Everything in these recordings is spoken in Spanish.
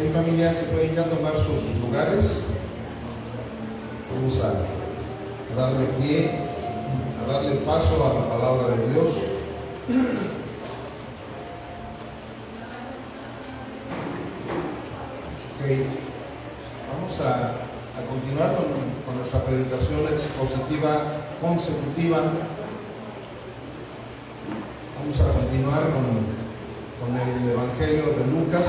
Mi familia, se pueden ya tomar sus lugares. Vamos a darle pie, a darle paso a la palabra de Dios. Okay. Vamos a continuar con nuestra predicación expositiva consecutiva. Vamos a continuar con el Evangelio de Lucas.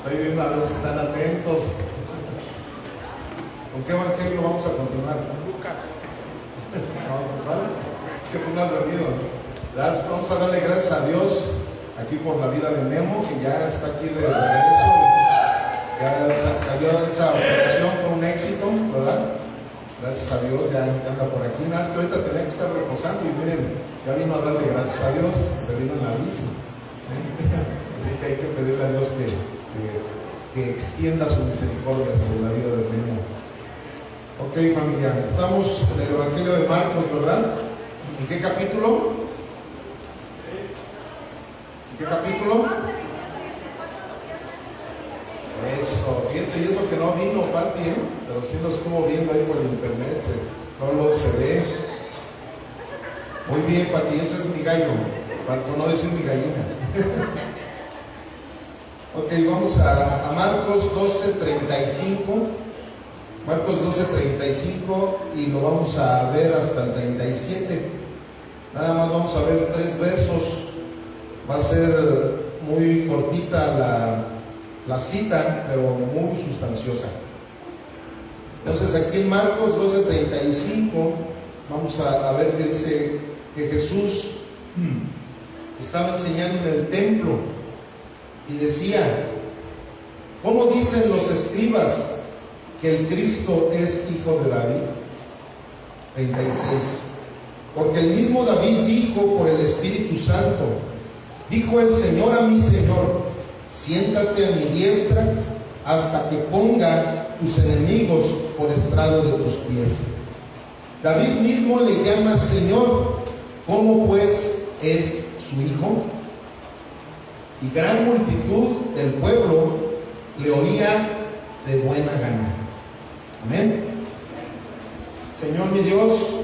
Estoy viendo a ver si están atentos. ¿Con qué Evangelio vamos a continuar? Lucas. ¿Vale? Que tú no has venido. Vamos a darle gracias a Dios aquí por la vida de Memo, que ya está aquí de regreso. Ya salió esa operación, fue un éxito, ¿verdad? Gracias a Dios, ya anda por aquí. Nada más que ahorita tenía que estar reposando y miren, ya vino a darle gracias a Dios, se vino en la bici. Así que hay que pedirle a Dios que extienda su misericordia sobre la vida de Memo. Ok, familia, estamos en el Evangelio de Marcos, ¿verdad? ¿En qué capítulo? ¿Qué capítulo? Eso, fíjense, y eso que no vino Pati, pero sí lo estuvo viendo ahí por el internet, no se ve. Muy bien, Pati, ese es mi gallo, para no decir mi gallina. Ok, vamos a Marcos 12:35. Marcos 12:35 y lo vamos a ver hasta el 37. Nada más vamos a ver 3 versos. Va a ser muy cortita la cita, pero muy sustanciosa. Entonces aquí en Marcos 12:35 vamos a ver que dice que Jesús estaba enseñando en el templo y decía: ¿cómo dicen los escribas que el Cristo es hijo de David? 36. Porque el mismo David dijo por el Espíritu Santo: dijo el Señor a mi Señor, siéntate a mi diestra hasta que ponga tus enemigos por estrado de tus pies. David mismo le llama Señor, ¿cómo pues es su hijo? Y gran multitud del pueblo le oía de buena gana. Amén. Señor mi Dios,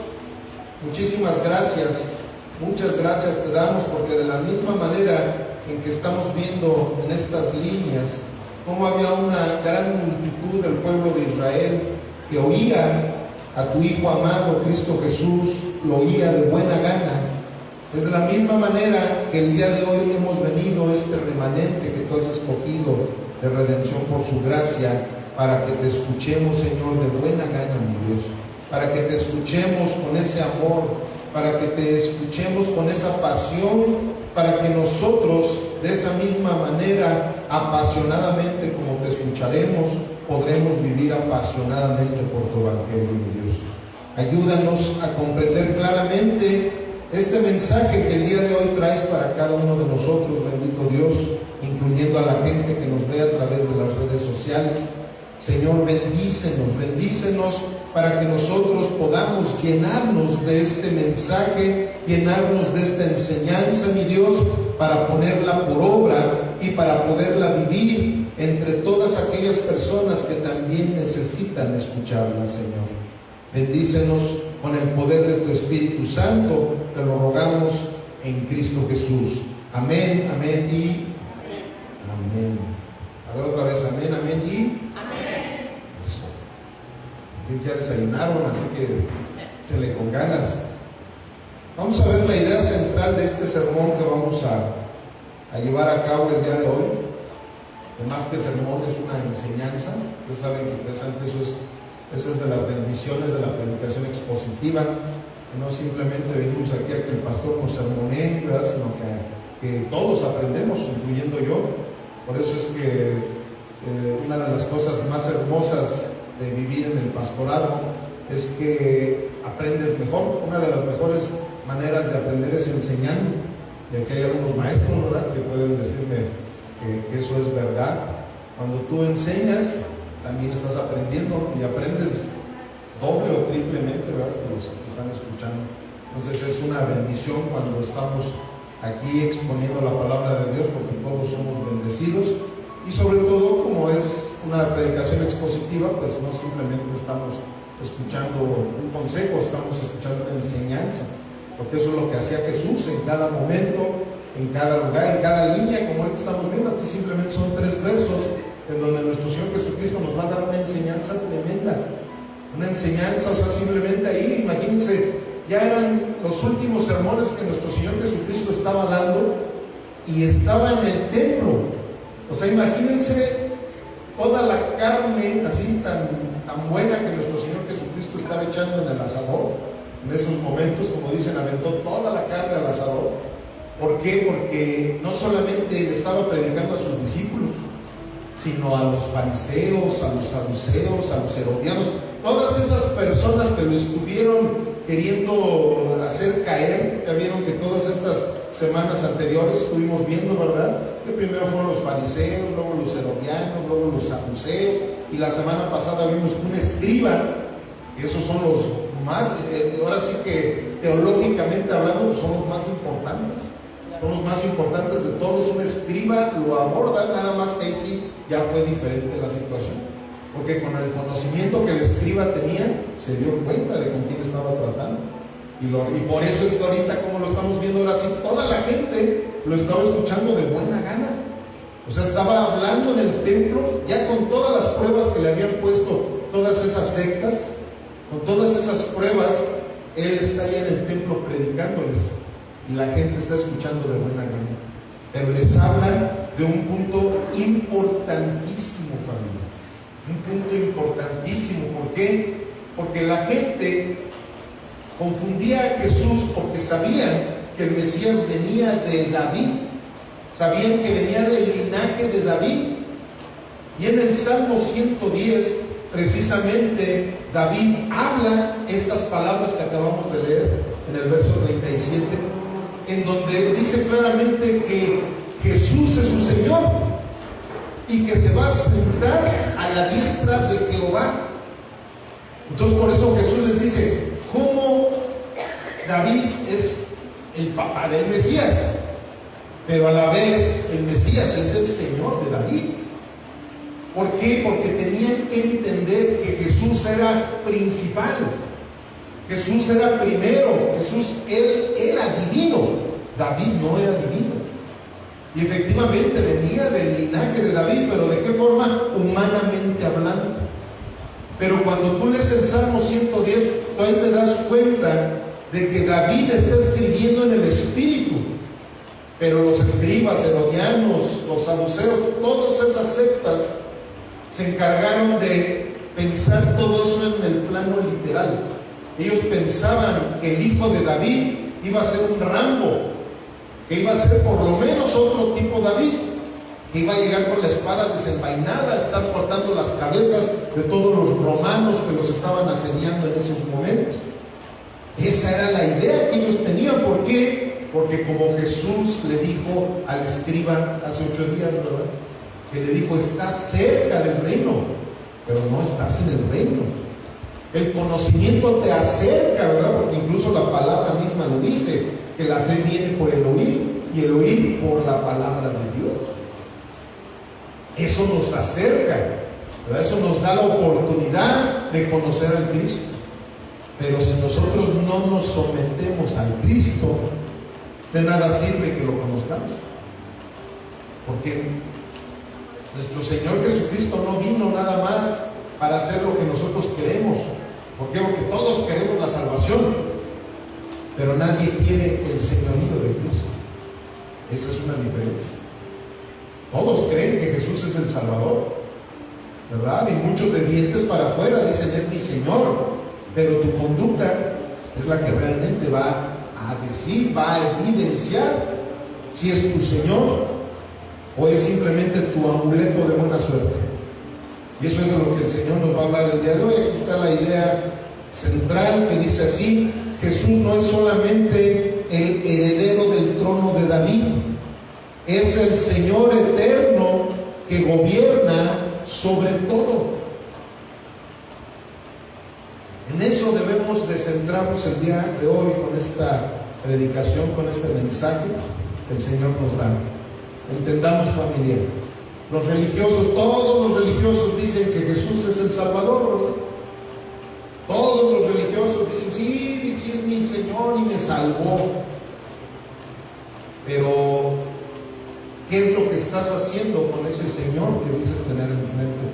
muchísimas gracias. Muchas gracias te damos, porque de la misma manera en que estamos viendo en estas líneas cómo había una gran multitud del pueblo de Israel que oía a tu Hijo amado Cristo Jesús, lo oía de buena gana, pues de la misma manera que el día de hoy hemos venido este remanente que tú has escogido de redención por su gracia, para que te escuchemos, Señor, de buena gana, mi Dios, para que te escuchemos con ese amor, para que te escuchemos con esa pasión, para que nosotros de esa misma manera, apasionadamente como te escucharemos, podremos vivir apasionadamente por tu Evangelio, mi Dios. Ayúdanos a comprender claramente este mensaje que el día de hoy traes para cada uno de nosotros, bendito Dios, incluyendo a la gente que nos ve a través de las redes sociales. Señor, bendícenos para que nosotros podamos llenarnos de este mensaje, llenarnos de esta enseñanza, mi Dios, para ponerla por obra y para poderla vivir entre todas aquellas personas que también necesitan escucharla, Señor. Bendícenos con el poder de tu Espíritu Santo, te lo rogamos en Cristo Jesús. Amén, amén y amén. A ver otra vez, amén, amén y amén. Eso. Que ya desayunaron, así que échale con ganas. Vamos a ver la idea central de este sermón que vamos a llevar a cabo el día de hoy. Además que sermón es una enseñanza. Ustedes saben que precisamente esa es de las bendiciones de la predicación expositiva. No simplemente venimos aquí a que el pastor nos sermonee, ¿verdad? Sino que todos aprendemos, incluyendo yo. Por eso es que una de las cosas más hermosas de vivir en el pastorado es que aprendes mejor. Una de las mejores maneras de aprender es enseñando. Y aquí hay algunos maestros, ¿verdad?, que pueden decirme que eso es verdad. Cuando tú enseñas, también estás aprendiendo y aprendes doble o triplemente, ¿verdad?, que los que están escuchando. Entonces es una bendición cuando estamos aquí exponiendo la palabra de Dios, porque todos somos bendecidos. Y sobre todo, como es una predicación expositiva, pues no simplemente estamos escuchando un consejo, estamos escuchando una enseñanza, porque eso es lo que hacía Jesús en cada momento, en cada lugar, en cada línea, como ahorita estamos viendo. Aquí simplemente son 3 versos en donde nuestro Señor Jesucristo nos va a dar una enseñanza tremenda, una enseñanza, o sea, simplemente ahí, imagínense, ya eran los últimos sermones que nuestro Señor Jesucristo estaba dando y estaba en el templo. O sea, imagínense toda la carne así tan buena que nuestro Señor Jesucristo estaba echando en el asador. En esos momentos, como dicen, aventó toda la carne al asador. ¿Por qué? Porque no solamente le estaba predicando a sus discípulos, sino a los fariseos, a los saduceos, a los herodianos, todas esas personas que lo estuvieron queriendo hacer caer. Ya vieron que todas estas semanas anteriores estuvimos viendo, ¿verdad?, que primero fueron los fariseos, luego los herodianos, luego los saduceos, y la semana pasada vimos que un escriba, esos son los más, ahora sí que teológicamente hablando, pues son los más importantes. Son los más importantes de todos. Un escriba lo aborda, nada más que ahí sí ya fue diferente la situación, porque con el conocimiento que el escriba tenía, se dio cuenta de con quién estaba tratando. Y por eso es que ahorita, como lo estamos viendo ahora sí, toda la gente lo estaba escuchando de buena gana. O sea, estaba hablando en el templo, ya con todas las pruebas que le habían puesto todas esas sectas, con todas esas pruebas, él está ahí en el templo predicándoles. Y la gente está escuchando de buena gana. Pero les hablan de un punto importantísimo, familia. Un punto importantísimo. ¿Por qué? Porque la gente confundía a Jesús porque sabían que el Mesías venía de David. Sabían que venía del linaje de David. Y en el Salmo 110, precisamente, David habla estas palabras que acabamos de leer en el verso 37, en donde dice claramente que Jesús es su Señor y que se va a sentar a la diestra de Jehová. Entonces, por eso Jesús les dice, ¿cómo David es el papá del Mesías? Pero a la vez el Mesías es el Señor de David. ¿Por qué? Porque tenían que entender que Jesús era principal. Jesús era primero. Jesús, él era divino. David no era divino. Y efectivamente venía del linaje de David, pero ¿de qué forma? Humanamente hablando. Pero cuando tú lees el Salmo 110, tú ahí te das cuenta de que David está escribiendo en el Espíritu. Pero los escribas, herodianos, los saduceos, todas esas sectas se encargaron de pensar todo eso en el plano literal. Ellos pensaban que el hijo de David iba a ser un Rambo, que iba a ser por lo menos otro tipo David, que iba a llegar con la espada desenvainada, a estar cortando las cabezas de todos los romanos que los estaban asediando en esos momentos. Esa era la idea que ellos tenían. ¿Por qué? Porque como Jesús le dijo al escriba hace 8 días, ¿verdad?, que le dijo, estás cerca del reino, pero no estás en el reino. El conocimiento te acerca, ¿verdad? Porque incluso la palabra misma lo dice, que la fe viene por el oír, y el oír por la palabra de Dios. Eso nos acerca, ¿verdad? Eso nos da la oportunidad de conocer al Cristo. Pero si nosotros no nos sometemos al Cristo, de nada sirve que lo conozcamos. Porque nuestro Señor Jesucristo no vino nada más para hacer lo que nosotros queremos. ¿Por qué? Porque todos queremos la salvación, pero nadie quiere el señorío de Cristo. Esa es una diferencia. Todos creen que Jesús es el Salvador, ¿verdad? Y muchos de dientes para afuera dicen, es mi Señor, pero tu conducta es la que realmente va a decir, va a evidenciar si es tu Señor o es simplemente tu amuleto de buena suerte. Y eso es de lo que el Señor nos va a hablar el día de hoy. Aquí está la idea central que dice así: Jesús no es solamente el heredero del trono de David, es el Señor eterno que gobierna sobre todo. En eso debemos de centrarnos el día de hoy con esta predicación, con este mensaje. que el Señor nos da. Entendamos, familia. Los religiosos, todos los religiosos dicen que Jesús es el Salvador, ¿verdad? Todos los religiosos dicen, sí, sí es mi Señor y me salvó. Pero, ¿qué es lo que estás haciendo con ese Señor que dices tener enfrente?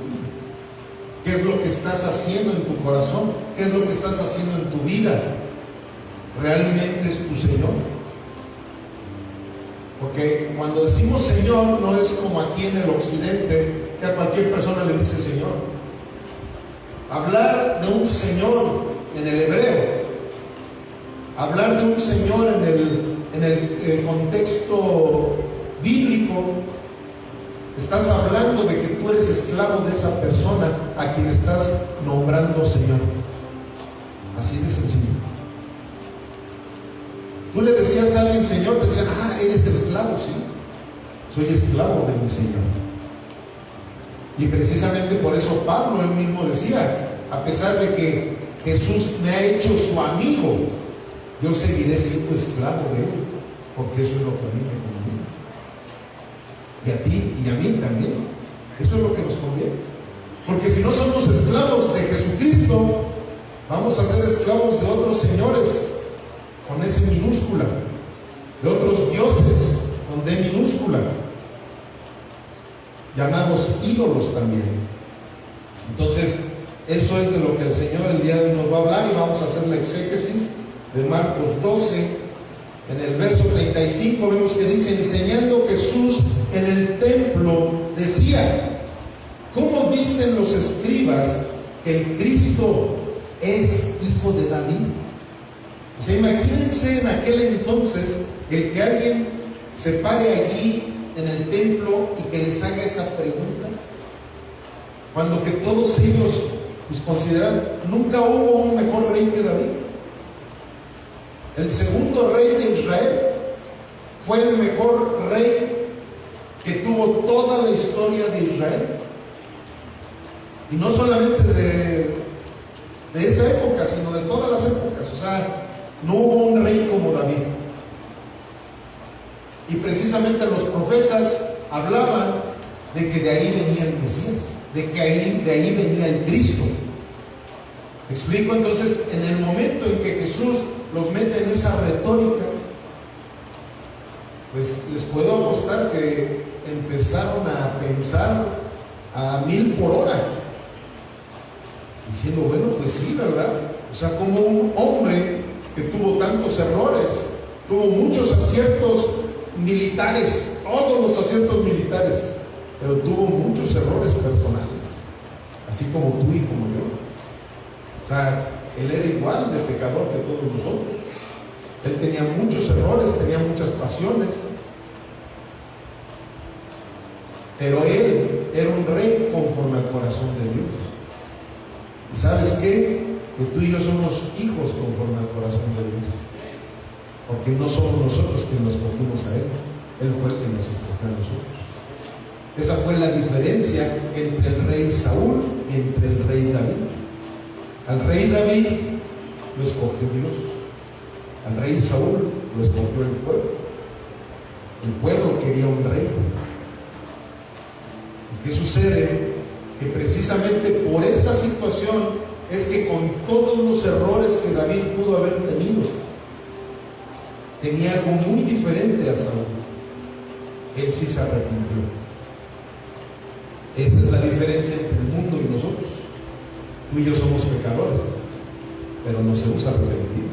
¿Qué es lo que estás haciendo en tu corazón? ¿Qué es lo que estás haciendo en tu vida? ¿Realmente es tu Señor? Porque cuando decimos Señor, no es como aquí en el occidente, que a cualquier persona le dice Señor. Hablar de un Señor en el hebreo, hablar de un Señor en el contexto bíblico, estás hablando de que tú eres esclavo de esa persona a quien estás nombrando Señor. Así de sencillo. Tú le decías a alguien Señor, te decían, eres esclavo, sí. Soy esclavo de mi Señor. Y precisamente por eso Pablo él mismo decía, a pesar de que Jesús me ha hecho su amigo, yo seguiré siendo esclavo de él, porque eso es lo que a mí me conviene. Y a ti y a mí también. Eso es lo que nos conviene. Porque si no somos esclavos de Jesucristo, vamos a ser esclavos de otros señores con S minúscula, de otros dioses con D minúscula, llamados ídolos también. Entonces, eso es de lo que el Señor el día de hoy nos va a hablar, y vamos a hacer la exégesis de Marcos 12. En el verso 35 vemos que dice, enseñando Jesús en el templo, decía, ¿cómo dicen los escribas que el Cristo es hijo de David? O sea, imagínense en aquel entonces el que alguien se pare allí en el templo y que les haga esa pregunta, cuando que todos ellos pues consideran, nunca hubo un mejor rey que David. El segundo rey de Israel fue el mejor rey que tuvo toda la historia de Israel, y no solamente de esa época, sino de todas las épocas. O sea, no hubo un rey como David. Y precisamente los profetas hablaban de que de ahí venía el Mesías, de que de ahí venía el Cristo. ¿Me explico? Entonces, en el momento en que Jesús los mete en esa retórica, pues les puedo apostar que empezaron a pensar a 1000 por hora, diciendo, bueno, pues sí, ¿verdad? O sea, como un hombre que tuvo tantos errores, tuvo muchos aciertos militares, todos los aciertos militares, pero tuvo muchos errores personales, así como tú y como yo. O sea, él era igual de pecador que todos nosotros. Él tenía muchos errores, tenía muchas pasiones, pero él era un rey conforme al corazón de Dios. ¿Y sabes qué? Que tú y yo somos hijos conforme al corazón de Dios, porque no somos nosotros quienes nos escogimos a Él, Él fue el que nos escogió a nosotros. Esa fue la diferencia entre el rey Saúl y entre el rey David. Al rey David lo escogió Dios, al rey Saúl lo escogió el pueblo. El pueblo quería un rey. ¿Y qué sucede? Que precisamente por esa situación es que con todos los errores que David pudo haber tenido, tenía algo muy diferente a Saúl. Él sí se arrepintió. Esa es la diferencia entre el mundo y nosotros. Tú y yo somos pecadores, pero nos hemos arrepentido.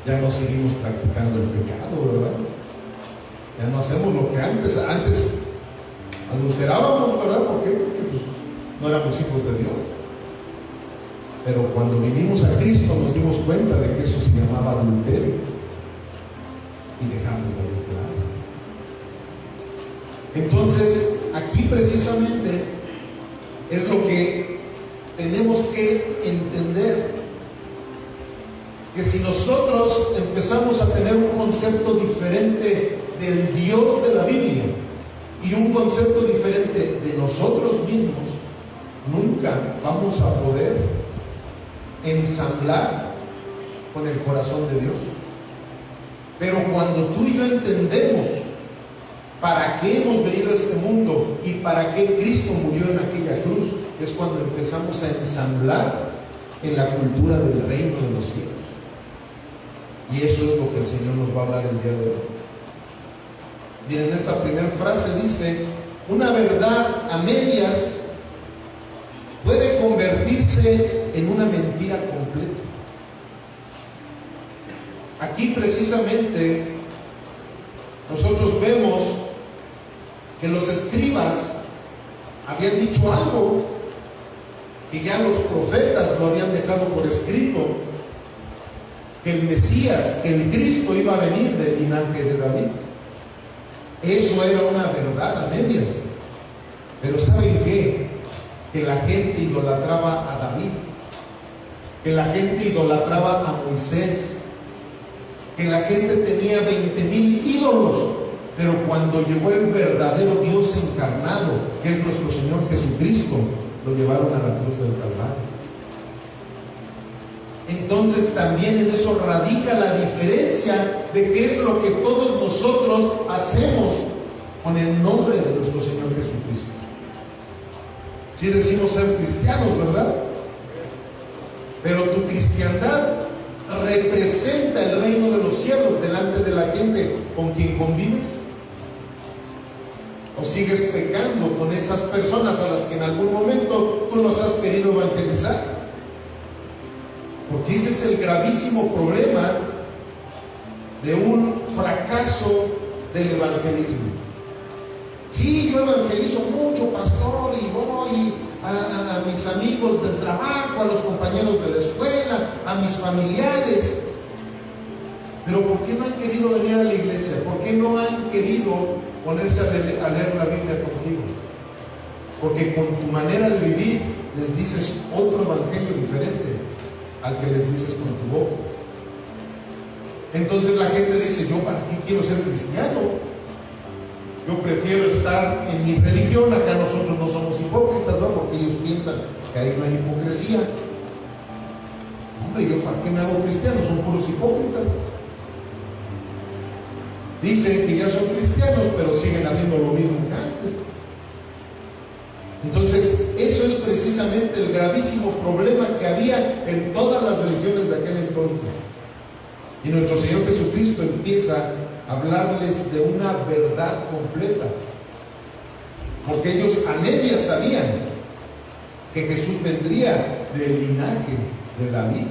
Ya no seguimos practicando el pecado, ¿verdad? Ya no hacemos lo que antes adulterábamos, ¿verdad? ¿Por qué? Porque pues, no éramos hijos de Dios. Pero cuando vinimos a Cristo nos dimos cuenta de que eso se llamaba adulterio y dejamos de adulterar. Entonces, aquí precisamente es lo que tenemos que entender, que si nosotros empezamos a tener un concepto diferente del Dios de la Biblia y un concepto diferente de nosotros mismos, nunca vamos a poder ensamblar con el corazón de Dios. Pero cuando tú y yo entendemos para qué hemos venido a este mundo y para qué Cristo murió en aquella cruz, es cuando empezamos a ensamblar en la cultura del reino de los cielos. Y eso es lo que el Señor nos va a hablar el día de hoy. Miren, esta primera frase dice: una verdad a medias puede convertirse en una mentira completa. Aquí precisamente nosotros vemos que los escribas habían dicho algo que ya los profetas lo habían dejado por escrito, que el Mesías, que el Cristo iba a venir del linaje de David. Eso era una verdad a medias. Pero ¿saben qué? Que la gente idolatraba a David, que la gente idolatraba a Moisés, que la gente tenía 20,000 ídolos. Pero cuando llegó el verdadero Dios encarnado, que es nuestro Señor Jesucristo, lo llevaron a la cruz del Calvario. Entonces también en eso radica la diferencia de qué es lo que todos nosotros hacemos con el nombre de nuestro Señor Jesucristo. Sí decimos ser cristianos, ¿verdad? Pero tu cristiandad representa el reino de los cielos delante de la gente con quien convives. ¿O sigues pecando con esas personas a las que en algún momento tú los has querido evangelizar? Porque ese es el gravísimo problema de un fracaso del evangelismo. Sí, yo evangelizo mucho, pastor, y voy a mis amigos del trabajo, a los compañeros de la escuela, a mis familiares. Pero ¿por qué no han querido venir a la iglesia? ¿Por qué no han querido ponerse a leer la Biblia contigo? Porque con tu manera de vivir les dices otro evangelio diferente al que les dices con tu boca. Entonces la gente dice: ¿yo para qué quiero ser cristiano? Yo prefiero estar en mi religión. Acá nosotros no somos hipócritas, ¿no? Porque ellos piensan que ahí no hay hipocresía. Hombre, ¿yo para qué me hago cristiano? Son puros hipócritas. Dicen que ya son cristianos, pero siguen haciendo lo mismo que antes. Entonces, eso es precisamente el gravísimo problema que había en todas las religiones de aquel entonces. Y nuestro Señor Jesucristo empieza a hablarles de una verdad completa, porque ellos a medias sabían que Jesús vendría del linaje de David.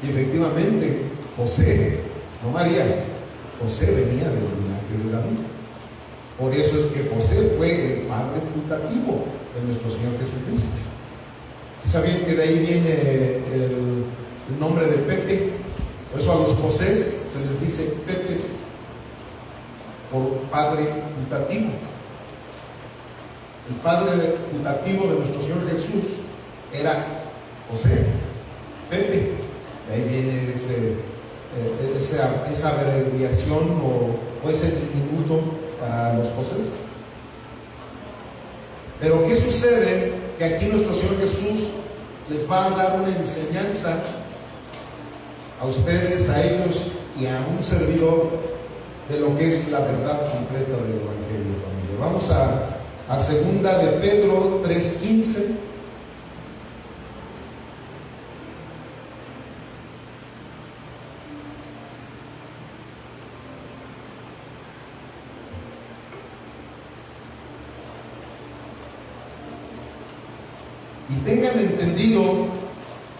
Y efectivamente, José, no María, José venía del linaje de David. Por eso es que José fue el padre putativo de nuestro Señor Jesucristo. ¿Sabían que de ahí viene el nombre de Pepe? Por eso a los Josés se les dice Pepes, por padre putativo. El padre putativo de nuestro Señor Jesús era José, Pepe. De ahí viene esa abreviación o ese diminuto para los Josés. Pero ¿qué sucede? Que aquí nuestro Señor Jesús les va a dar una enseñanza a ustedes, a ellos y a un servidor de lo que es la verdad completa del Evangelio, familia. Vamos a segunda de Pedro 3:15. Y tengan entendido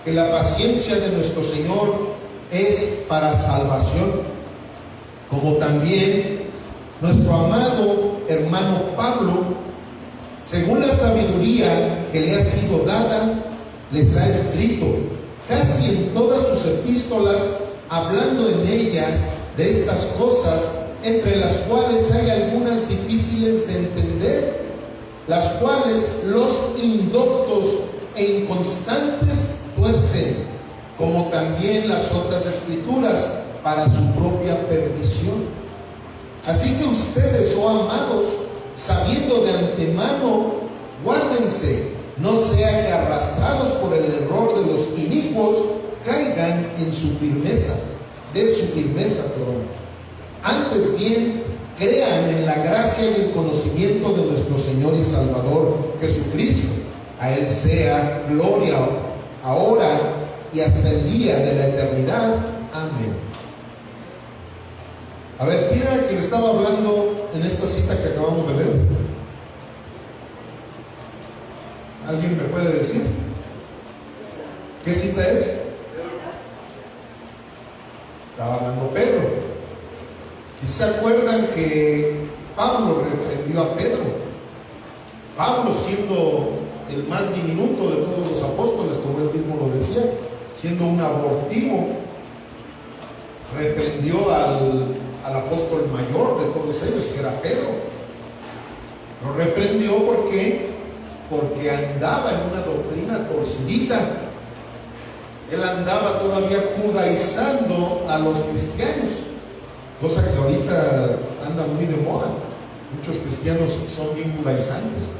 que la paciencia de nuestro Señor es para salvación, como también nuestro amado hermano Pablo, según la sabiduría que le ha sido dada, les ha escrito casi en todas sus epístolas, hablando en ellas de estas cosas, entre las cuales hay algunas difíciles de entender, las cuales los indoctos e inconstantes tuercen, como también las otras escrituras, para su propia perdición. Así que ustedes, oh amados, sabiendo de antemano, guárdense, no sea que arrastrados por el error de los inicuos, caigan en su firmeza, Antes bien, crean en la gracia y el conocimiento de nuestro Señor y Salvador Jesucristo. A Él sea gloria ahora y hasta el día de la eternidad. Amén. A ver, ¿quién era quien estaba hablando en esta cita que acabamos de leer? ¿Alguien me puede decir? ¿Qué cita es? Estaba hablando Pedro. ¿Y se acuerdan que Pablo reprendió a Pedro? Pablo, siendo el más diminuto de todos los apóstoles, como él mismo lo decía, siendo un abortivo, reprendió al apóstol mayor de todos ellos, que era Pedro. Lo reprendió porque andaba en una doctrina torcidita. Él andaba todavía judaizando a los cristianos, cosa que ahorita anda muy de moda. Muchos cristianos son bien judaizantes.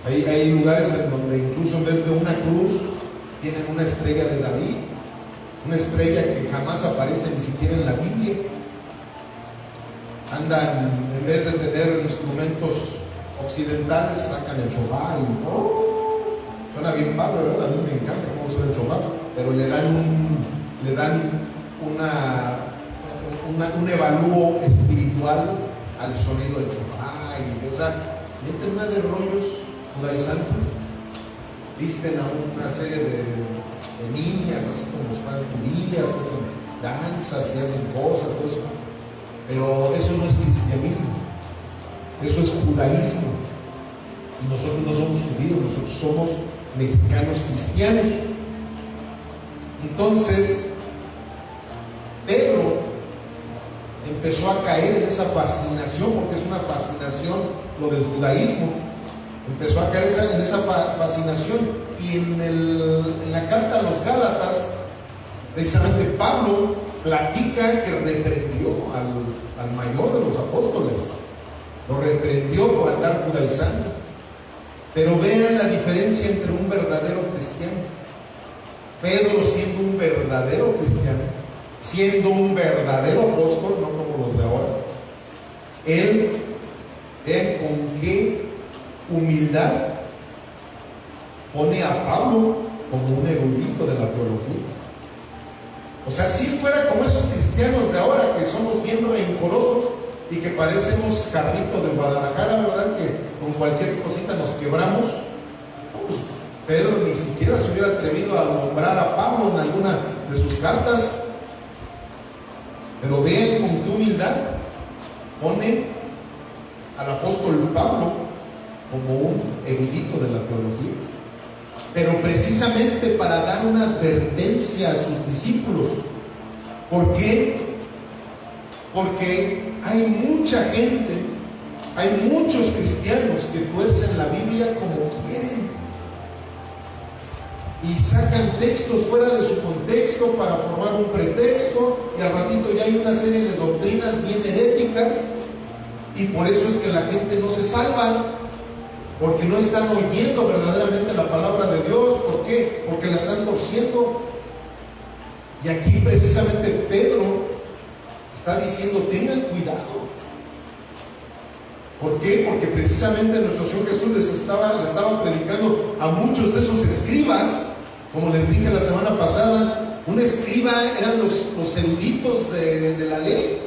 Hay lugares en donde incluso en vez de una cruz tienen una estrella de David, una estrella que jamás aparece ni siquiera en la Biblia. Andan, en vez de tener instrumentos occidentales, sacan el shofar y suena bien padre, ¿verdad? A mí me encanta cómo suena el shofar, pero le dan un evalúo espiritual al sonido del shofar, o sea, meten una de rollos judaizantes, visten a una serie de niñas, así como los judías, hacen danzas y hacen cosas, todo eso. Pero eso no es cristianismo, eso es judaísmo. Y nosotros no somos judíos, nosotros somos mexicanos cristianos. Entonces, Pedro empezó a caer en esa fascinación, porque es una fascinación lo del judaísmo. Empezó a caer en esa fascinación, y en la carta a los Gálatas, precisamente Pablo platica que reprendió al mayor de los apóstoles, lo reprendió por andar judaizando. Pero vean la diferencia entre un verdadero cristiano. Pedro, siendo un verdadero cristiano, siendo un verdadero apóstol, no como los de ahora, él, vean con qué humildad pone a Pablo como un erudito de la teología. O sea, si fuera como esos cristianos de ahora, que somos bien rencorosos y que parecemos jarrito de Guadalajara, ¿verdad? Que con cualquier cosita nos quebramos. Pues Pedro ni siquiera se hubiera atrevido a nombrar a Pablo en alguna de sus cartas. Pero vean con qué humildad pone al apóstol Pablo como un erudito de la teología, pero precisamente para dar una advertencia a sus discípulos. ¿Por qué? Porque hay mucha gente, hay muchos cristianos que tuercen la Biblia como quieren y sacan textos fuera de su contexto para formar un pretexto, y al ratito ya hay una serie de doctrinas bien heréticas, y por eso es que la gente no se salva, porque no están oyendo verdaderamente la palabra de Dios. ¿Por qué? Porque la están torciendo. Y aquí precisamente Pedro está diciendo: tengan cuidado. ¿Por qué? Porque precisamente nuestro Señor Jesús le estaba predicando a muchos de esos escribas. Como les dije la semana pasada, un escriba eran los eruditos de la ley.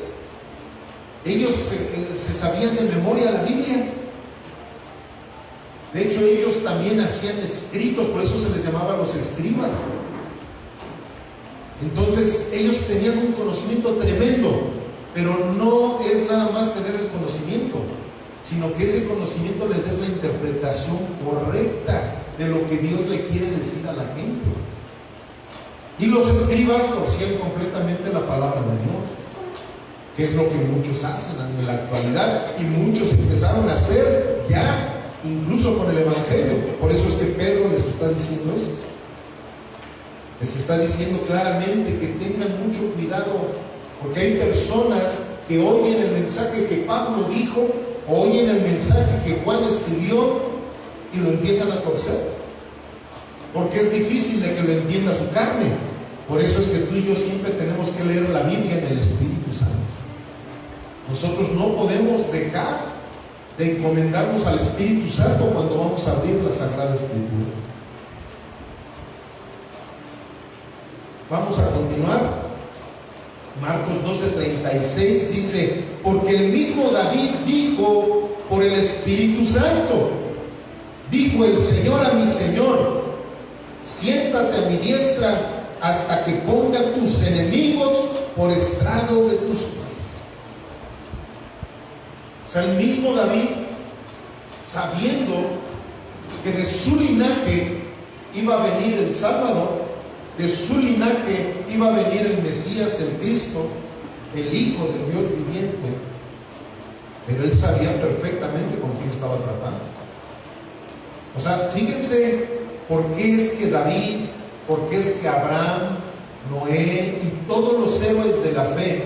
Ellos se sabían de memoria la Biblia. De hecho, ellos también hacían escritos, por eso se les llamaba los escribas. Entonces, ellos tenían un conocimiento tremendo, pero no es nada más tener el conocimiento, sino que ese conocimiento les dé la interpretación correcta de lo que Dios le quiere decir a la gente. Y los escribas torcían completamente la palabra de Dios, que es lo que muchos hacen en la actualidad, y muchos empezaron a hacer ya, incluso con el Evangelio. Por eso es que Pedro les está diciendo eso. Les está diciendo claramente que tengan mucho cuidado, porque hay personas que oyen el mensaje que Pablo dijo, oyen el mensaje que Juan escribió, y lo empiezan a torcer, porque es difícil de que lo entienda su carne. Por eso es que tú y yo siempre tenemos que leer la Biblia en el Espíritu Santo. Nosotros no podemos dejar de encomendarnos al Espíritu Santo cuando vamos a abrir la Sagrada Escritura. Vamos a continuar. Marcos 12:36 dice: porque el mismo David dijo por el Espíritu Santo, dijo el Señor a mi Señor, siéntate a mi diestra hasta que ponga tus enemigos por estrado de tus pies. O sea, el mismo David, sabiendo que de su linaje iba a venir el Salvador, de su linaje iba a venir el Mesías, el Cristo, el Hijo del Dios viviente, pero él sabía perfectamente con quién estaba tratando. O sea, fíjense por qué es que David, por qué es que Abraham, Noé y todos los héroes de la fe,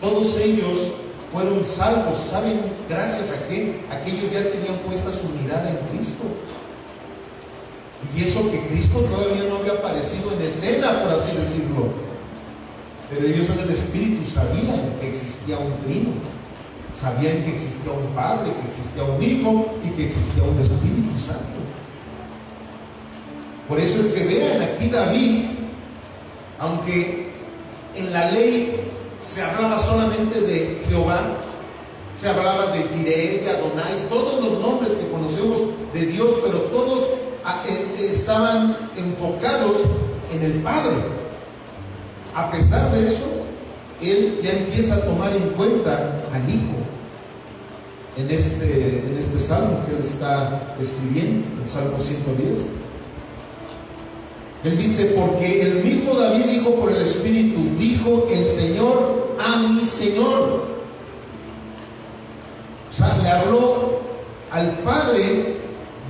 todos ellos fueron salvos. ¿Saben gracias a qué? Aquellos ya tenían puesta su mirada en Cristo. Y eso que Cristo todavía no había aparecido en escena, por así decirlo. Pero ellos en el Espíritu sabían que existía un trino. Sabían que existía un Padre, que existía un Hijo y que existía un Espíritu Santo. Por eso es que vean aquí David, aunque en la ley se hablaba solamente de Jehová, se hablaba de Jireh, de Adonai, todos los nombres que conocemos de Dios, pero todos estaban enfocados en el Padre. A pesar de eso, él ya empieza a tomar en cuenta al Hijo en este salmo que él está escribiendo, el Salmo 110. Él dice: porque el mismo David dijo por el Espíritu, dijo el Señor a mi Señor. O sea, le habló al Padre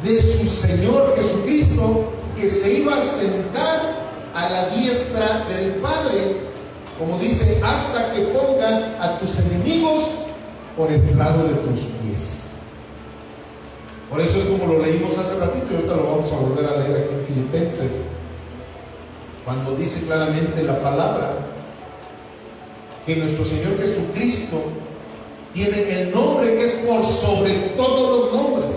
de su Señor Jesucristo, que se iba a sentar a la diestra del Padre, como dice, hasta que ponga a tus enemigos por estrado de tus pies. Por eso es como lo leímos hace ratito, y ahorita lo vamos a volver a leer aquí en Filipenses, cuando dice claramente la palabra que nuestro Señor Jesucristo tiene el nombre que es por sobre todos los nombres.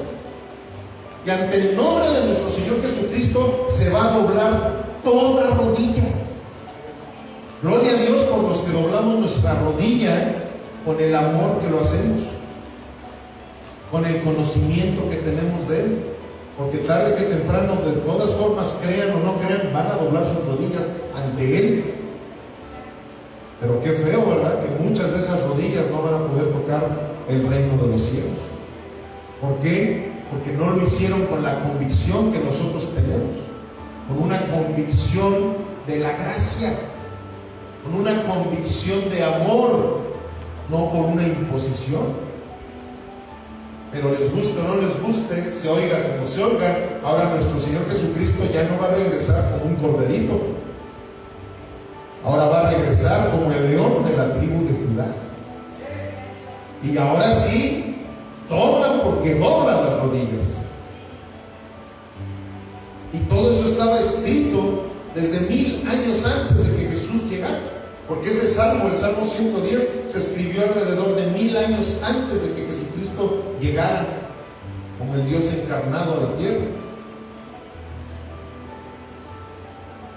Y ante el nombre de nuestro Señor Jesucristo se va a doblar toda rodilla. Gloria a Dios por los que doblamos nuestra rodilla con el amor que lo hacemos, con el conocimiento que tenemos de Él. Porque tarde que temprano, de todas formas, crean o no crean, van a doblar sus rodillas ante Él. Pero qué feo, ¿verdad? Que muchas de esas rodillas no van a poder tocar el reino de los cielos. ¿Por qué? Porque no lo hicieron con la convicción que nosotros tenemos, con una convicción de la gracia, con una convicción de amor, no por una imposición. Pero les guste o no les guste, se oiga como se oiga, ahora nuestro Señor Jesucristo ya no va a regresar como un corderito, ahora va a regresar como el león de la tribu de Judá. Y ahora sí doblan, porque doblan las rodillas. Y todo eso estaba escrito desde 1000 años antes de que Jesús llegara, porque ese salmo, el Salmo 110, se escribió alrededor de 1000 años antes de que Jesucristo llegara como el Dios encarnado a la tierra.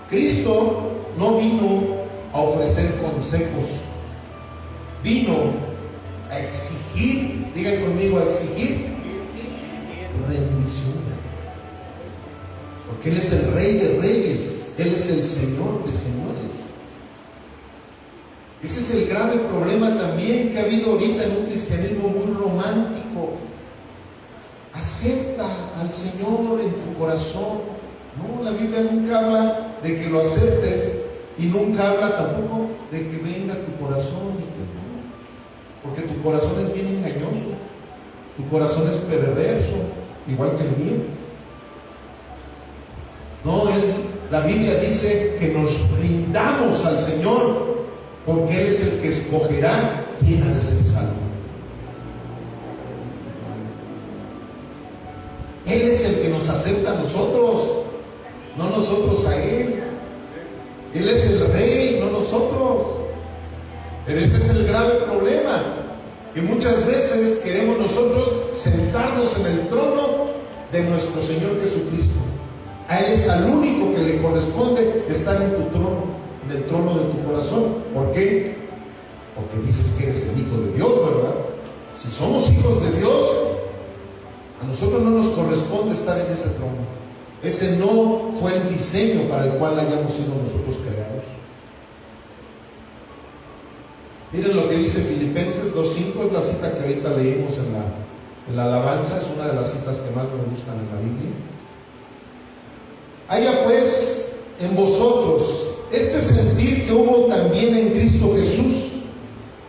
Cristo no vino a ofrecer consejos, vino a exigir, digan conmigo, a exigir rendición. Porque Él es el Rey de Reyes, Él es el Señor de Señores. Ese es el grave problema también que ha habido ahorita en un cristianismo muy romántico. Acepta al Señor en tu corazón. No, la Biblia nunca habla de que lo aceptes, y nunca habla tampoco de que venga a tu corazón y que no. Porque tu corazón es bien engañoso, tu corazón es perverso, igual que el mío. No, la Biblia dice que nos rindamos al Señor, porque Él es el que escogerá quién ha de ser salvo. Él es el que nos acepta a nosotros, no nosotros a Él. Él es el Rey, no nosotros. Pero ese es el grave problema, que muchas veces queremos nosotros sentarnos en el trono de nuestro Señor Jesucristo. A Él es al único que le corresponde estar en tu trono, en el trono de tu corazón. ¿Por qué? Porque dices que eres el Hijo de Dios, ¿verdad? Si somos hijos de Dios, a nosotros no nos corresponde estar en ese trono. Ese no fue el diseño para el cual hayamos sido nosotros creados. Miren lo que dice Filipenses 2:5, es la cita que ahorita leímos en la alabanza, es una de las citas que más me gustan en la Biblia. Haya pues en vosotros este sentir que hubo también en Cristo Jesús,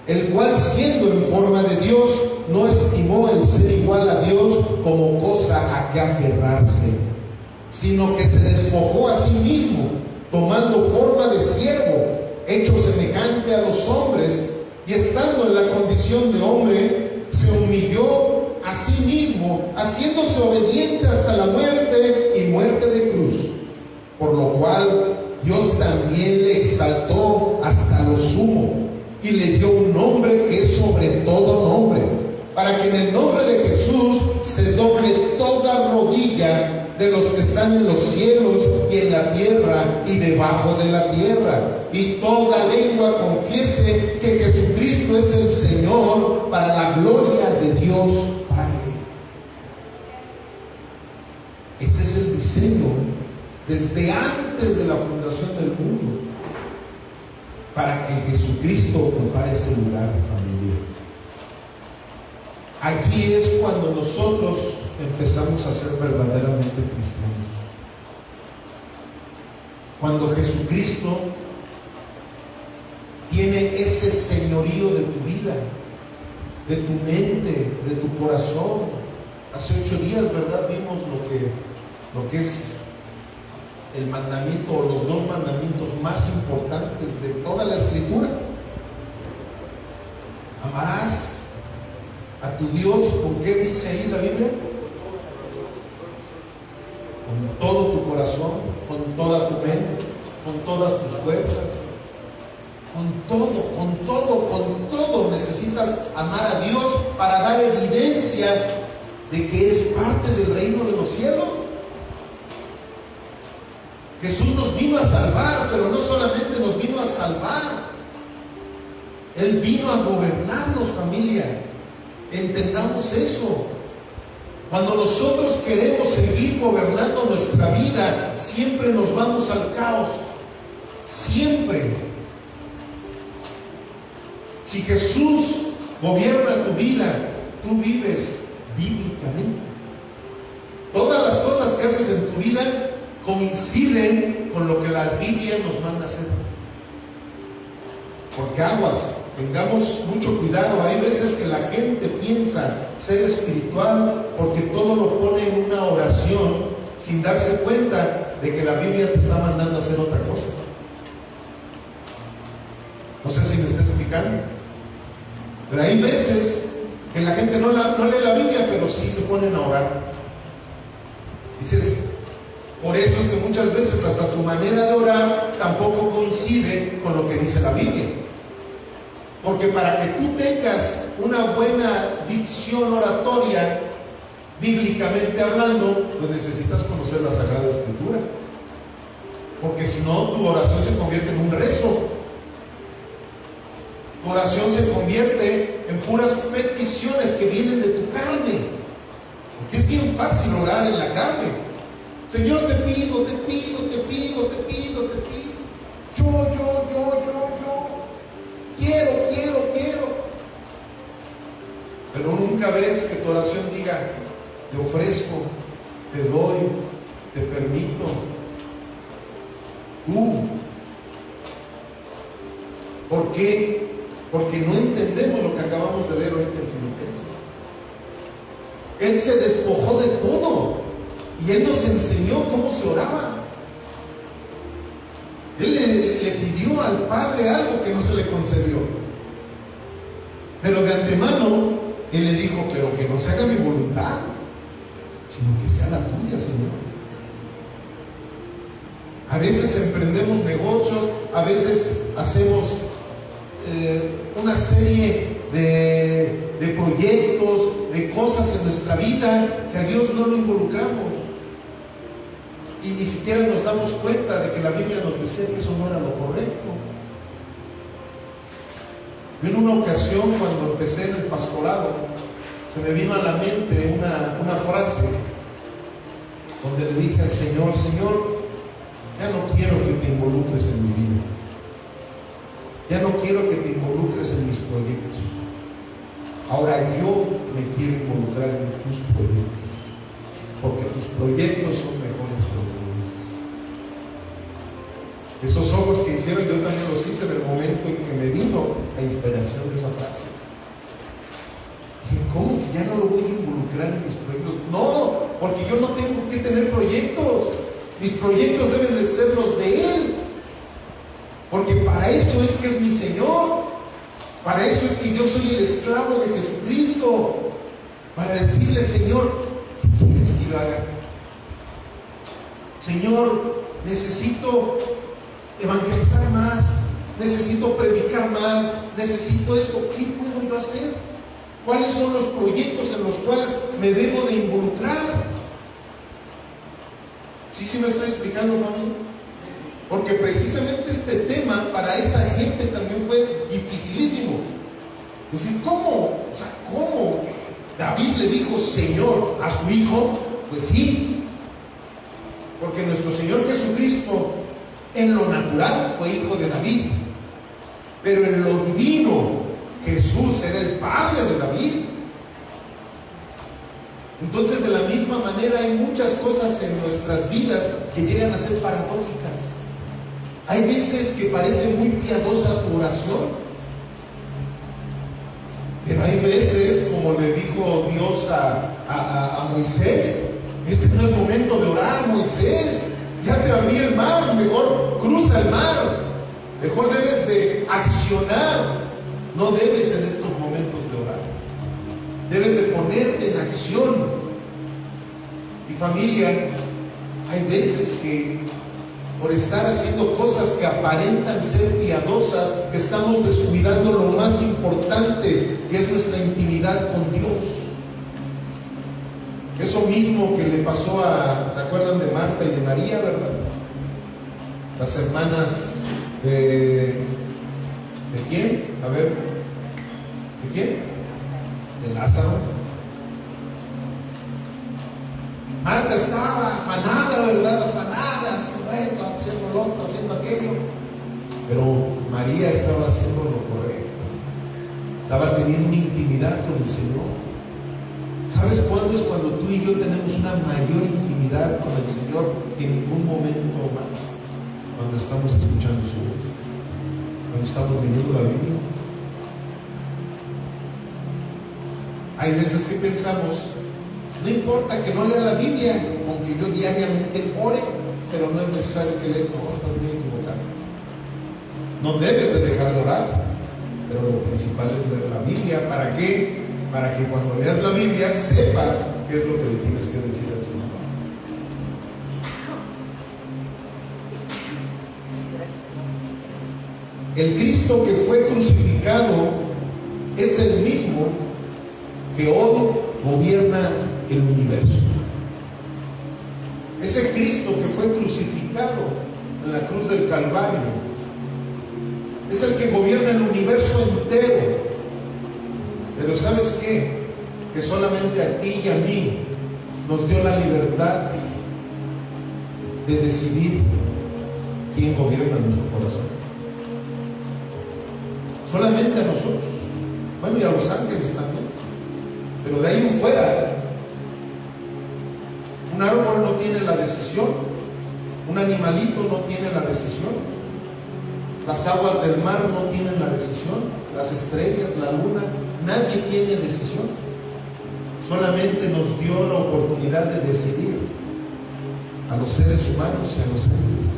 el cual siendo en forma de Dios, no estimó el ser igual a Dios como cosa a que aferrarse, sino que se despojó a sí mismo, tomando forma de siervo, hecho semejante a los hombres, y estando en la condición de hombre, se humilló a sí mismo, haciéndose obediente hasta la muerte y muerte de cruz, por lo cual Dios también le exaltó hasta lo sumo y le dio un nombre que es sobre todo nombre, para que en el nombre de Jesús se doble toda rodilla de los que están en los cielos y en la tierra y debajo de la tierra, y toda lengua confiese que Jesucristo es el Señor, para la gloria de Dios Padre. Ese es el diseño desde antes de la fundación del mundo, para que Jesucristo ocupara ese lugar, familia. Aquí es cuando nosotros empezamos a ser verdaderamente cristianos. Cuando Jesucristo tiene ese señorío de tu vida, de tu mente, de tu corazón. Hace 8 días, ¿verdad? Vimos lo que es el mandamiento, o los 2 mandamientos más importantes de toda la Escritura. Amarás a tu Dios, ¿con qué dice ahí la Biblia? Con todo tu corazón, con toda tu mente, con todas tus fuerzas, con todo necesitas amar a Dios para dar evidencia de que eres parte del reino de los cielos. Jesús nos vino a salvar, pero no solamente nos vino a salvar, Él vino a gobernarnos, familia. Entendamos eso. Cuando nosotros queremos seguir gobernando nuestra vida, siempre nos vamos al caos. Siempre. Si Jesús gobierna tu vida, tú vives bíblicamente. Todas las cosas que haces en tu vida coinciden con lo que la Biblia nos manda hacer. Porque aguas, tengamos mucho cuidado. Hay veces que la gente piensa ser espiritual porque todo lo pone en una oración sin darse cuenta de que la Biblia te está mandando a hacer otra cosa. No sé si me está explicando. Pero hay veces que la gente no lee la Biblia, pero sí se ponen a orar. Dices, por eso es que muchas veces hasta tu manera de orar tampoco coincide con lo que dice la Biblia. Porque para que tú tengas una buena dicción oratoria, bíblicamente hablando, pues necesitas conocer la Sagrada Escritura. Porque si no, tu oración se convierte en un rezo. Tu oración se convierte en puras peticiones que vienen de tu carne. Porque es bien fácil orar en la carne. Señor, te pido, te pido, te pido, te pido, te pido. Yo. Quiero. Pero nunca ves que tu oración diga, te ofrezco, te doy, te permito. ¿Por qué? Porque no entendemos lo que acabamos de leer ahorita en Filipenses. Él se despojó de todo y Él nos enseñó cómo se oraba. Él le pidió al Padre algo que no se le concedió. Pero de antemano, Él le dijo, pero que no se haga mi voluntad, sino que sea la tuya, Señor. A veces emprendemos negocios, a veces hacemos una serie de proyectos, de cosas en nuestra vida que a Dios no lo involucramos. Y ni siquiera nos damos cuenta de que la Biblia nos decía que eso no era lo correcto. En una ocasión, cuando empecé en el pastorado, se me vino a la mente una frase donde le dije al Señor: Señor, ya no quiero que te involucres en mi vida, ya no quiero que te involucres en mis proyectos, ahora yo me quiero involucrar en tus proyectos, porque tus proyectos son mejores que los míos. Esos ojos que hicieron, yo también los hice en el momento en que me vino la inspiración de esa frase. Dije, ¿cómo que ya no lo voy a involucrar en mis proyectos? No, porque yo no tengo que tener proyectos. Mis proyectos deben de ser los de Él, porque para eso es que es mi Señor, para eso es que yo soy el esclavo de Jesucristo, para decirle: Señor, ¿qué quieres que yo haga? Señor, necesito evangelizar más, necesito predicar más, necesito esto. ¿Qué puedo yo hacer? ¿Cuáles son los proyectos en los cuales me debo de involucrar? ¿Sí me estoy explicando, familia? Porque precisamente este tema para esa gente también fue dificilísimo. Es decir, ¿cómo? O sea, ¿cómo? David le dijo Señor a su hijo. Pues sí, porque nuestro Señor Jesucristo en lo natural fue hijo de David, pero en lo divino Jesús era el padre de David. Entonces, de la misma manera, hay muchas cosas en nuestras vidas que llegan a ser paradójicas. Hay veces que parece muy piadosa tu oración, pero hay veces, como le dijo Dios a Moisés: este no es momento de orar, Moisés, ya te abrí el mar, mejor cruza el mar, mejor debes de accionar, no debes en estos momentos de orar, debes de ponerte en acción. Y familia, hay veces que por estar haciendo cosas que aparentan ser piadosas, estamos descuidando lo más importante, que es nuestra intimidad con Dios. Eso mismo que le pasó ¿se acuerdan de Marta y de María, verdad? Las hermanas ¿de quién? A ver, ¿de quién? De Lázaro. Marta estaba afanada, ¿verdad? Afanada, haciendo esto, haciendo lo otro, haciendo aquello. Pero María estaba haciendo lo correcto. Estaba teniendo una intimidad con el Señor. ¿Sabes cuándo es cuando tú y yo tenemos una mayor intimidad con el Señor que en ningún momento más? Cuando estamos escuchando su voz, cuando estamos leyendo la Biblia. Hay veces que pensamos: no importa que no lea la Biblia, aunque yo diariamente ore, pero no es necesario que lea. No, estás muy equivocado. No debes de dejar de orar, pero lo principal es leer la Biblia. ¿Para qué? Para que cuando leas la Biblia sepas qué es lo que le tienes que decir al Señor. El Cristo que fue crucificado es el mismo que hoy gobierna el universo. Ese Cristo que fue crucificado en la cruz del Calvario es el que gobierna el universo entero. Pero ¿sabes qué? Que solamente a ti y a mí nos dio la libertad de decidir quién gobierna nuestro corazón. Solamente a nosotros. Bueno, y a los ángeles también. Pero de ahí en fuera, un árbol no tiene la decisión, un animalito no tiene la decisión, las aguas del mar no tienen la decisión, las estrellas, la luna, nadie tiene decisión. Solamente nos dio la oportunidad de decidir a los seres humanos y a los ángeles.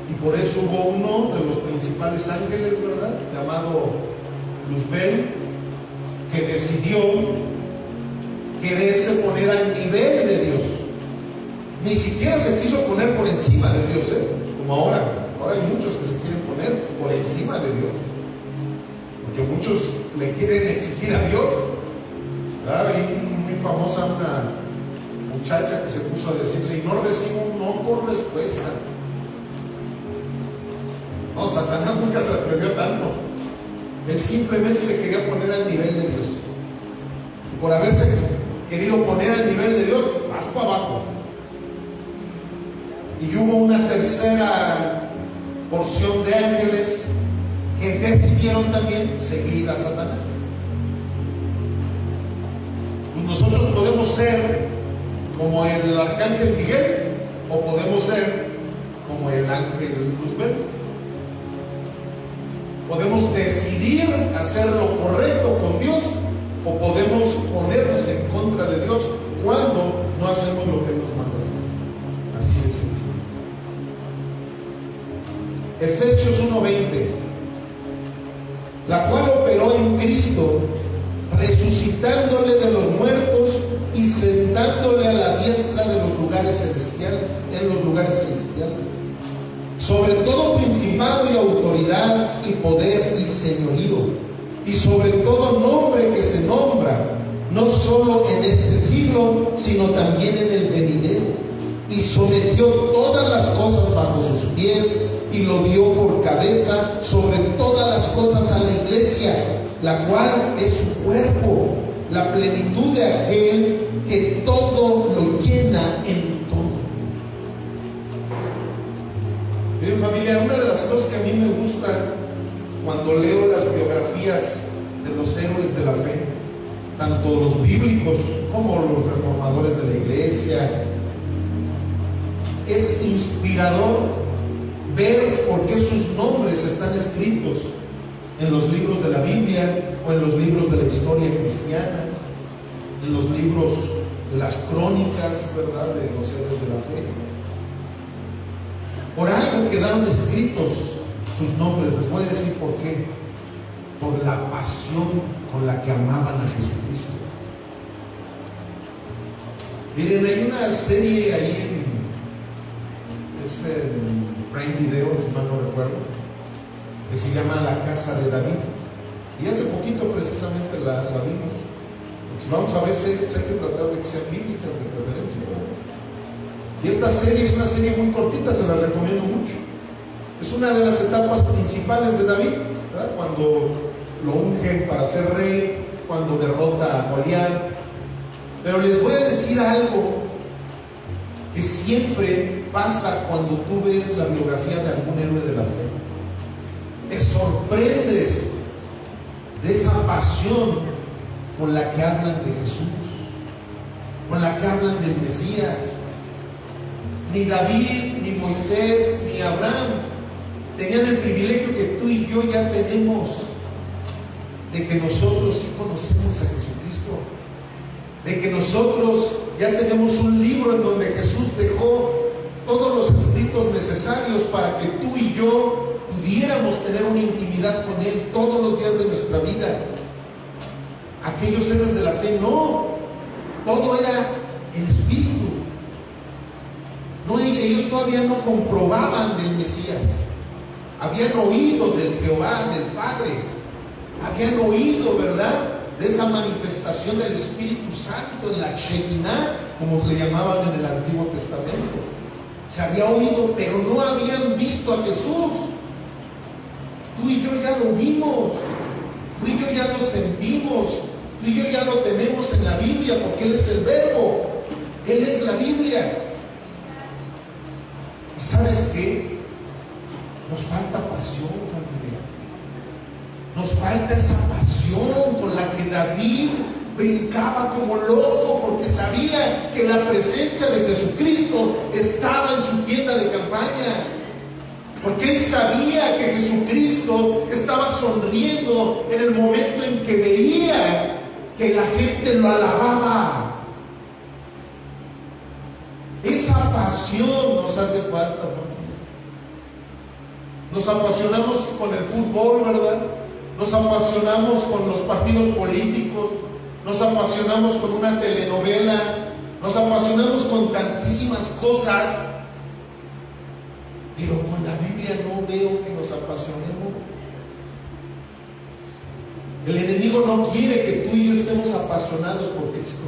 Y por eso hubo uno de los principales ángeles, ¿verdad?, llamado Luzbel, que decidió quererse poner al nivel de Dios. Ni siquiera se quiso poner por encima de Dios, como ahora. Ahora hay muchos que se quieren poner por encima de Dios. porque muchos le quieren exigir a Dios, ¿verdad? Hay muy famosa una muchacha que se puso a decirle: y no recibo un no por respuesta. No, Satanás nunca se atrevió tanto. Él simplemente se quería poner al nivel de Dios, y por haberse querido poner al nivel de Dios, vas para abajo. Y hubo una tercera porción de ángeles que decidieron también seguir a Satanás. Pues nosotros podemos ser como el arcángel Miguel, o podemos ser como el ángel Luzbel. Podemos decidir hacer lo correcto con Dios, o podemos ponernos en contra de Dios cuando no hacemos lo que Él nos manda hacer. Así de sencillo. Efesios 1:20, la cual operó en Cristo, resucitándole de los muertos y sentándole a la diestra de los lugares celestiales, en los lugares celestiales, sobre todo principado y autoridad y poder y señorío, y sobre todo nombre que se nombra, no solo en este siglo, sino también en el venidero, y sometió todas las cosas bajo sus pies, y lo dio por cabeza sobre todas las cosas a la iglesia, la cual es su cuerpo, la plenitud de aquel que todo lo llena en todo. Miren, familia, una de las cosas que a mí me gusta cuando leo las biografías de los héroes de la fe, tanto los bíblicos como los reformadores de la iglesia, es inspirador ver por qué sus nombres están escritos en los libros de la Biblia, o en los libros de la historia cristiana, en los libros de las crónicas, ¿verdad?, de los héroes de la fe. Por algo quedaron escritos sus nombres. Les voy a decir por qué. Por la pasión con la que amaban a Jesucristo. Miren, hay una serie ahí en Prime Video, si mal no recuerdo, que se llama La Casa de David, y hace poquito precisamente la vimos. Si vamos a ver series, hay que tratar de que sean bíblicas de preferencia, ¿verdad? Y esta serie es una serie muy cortita, se la recomiendo mucho. Es una de las etapas principales de David, ¿verdad? Cuando lo ungen para ser rey, cuando derrota a Goliat. Pero les voy a decir algo que siempre pasa cuando tú ves la biografía de algún héroe de la fe. Te sorprendes de esa pasión con la que hablan de Jesús, con la que hablan del Mesías. Ni David, ni Moisés, ni Abraham tenían el privilegio que tú y yo ya tenemos, de que nosotros sí conocemos a Jesucristo, de que nosotros ya tenemos un libro en donde Jesús dejó todos los escritos necesarios para que tú y yo pudiéramos tener una intimidad con Él todos los días de nuestra vida. Aquellos héroes de la fe no, todo era en espíritu. No, ellos todavía no comprobaban del Mesías. Habían oído del Jehová, del Padre. Habían oído, ¿verdad?, de esa manifestación del Espíritu Santo en la Shekinah, como le llamaban en el Antiguo Testamento. Se había oído, pero no habían visto a Jesús. Tú y yo ya lo vimos, tú y yo ya lo sentimos, tú y yo ya lo tenemos en la Biblia, porque Él es el Verbo, Él es la Biblia. ¿Y sabes qué? Nos falta pasión, familia. Nos falta esa pasión con la que David brincaba como loco, porque sabía que la presencia de Jesucristo estaba en su tienda de campaña, porque él sabía que Jesucristo estaba sonriendo en el momento en que veía que la gente lo alababa. Esa pasión nos hace falta, familia. Nos apasionamos con el fútbol, ¿verdad? Nos apasionamos con los partidos políticos, nos apasionamos con una telenovela, nos apasionamos con tantísimas cosas, pero con la Biblia no veo que nos apasionemos. enemigo no quiere que tú y yo estemos apasionados por Cristo.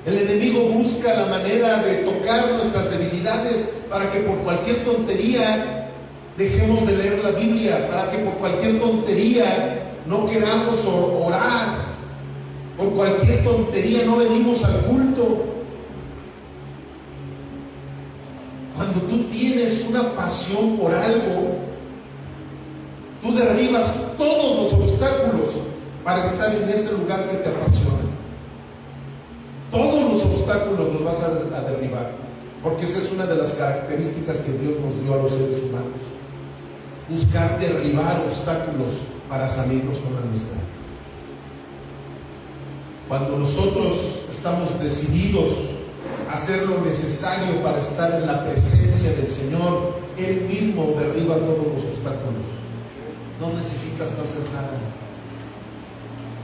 El enemigo busca la manera de tocar nuestras debilidades para que por cualquier tontería dejemos de leer la Biblia, para que por cualquier tontería no queramos orar, por cualquier tontería no venimos al culto. Cuando tú tienes una pasión por algo, tú derribas todos los obstáculos para estar en ese lugar que te apasiona. Todos los obstáculos los vas a derribar, porque esa es una de las características que Dios nos dio a los seres humanos: buscar derribar obstáculos para salirnos con la nuestra. Cuando nosotros estamos decididos a hacer lo necesario para estar en la presencia del Señor, Él mismo derriba todos los obstáculos. No necesitas no hacer nada.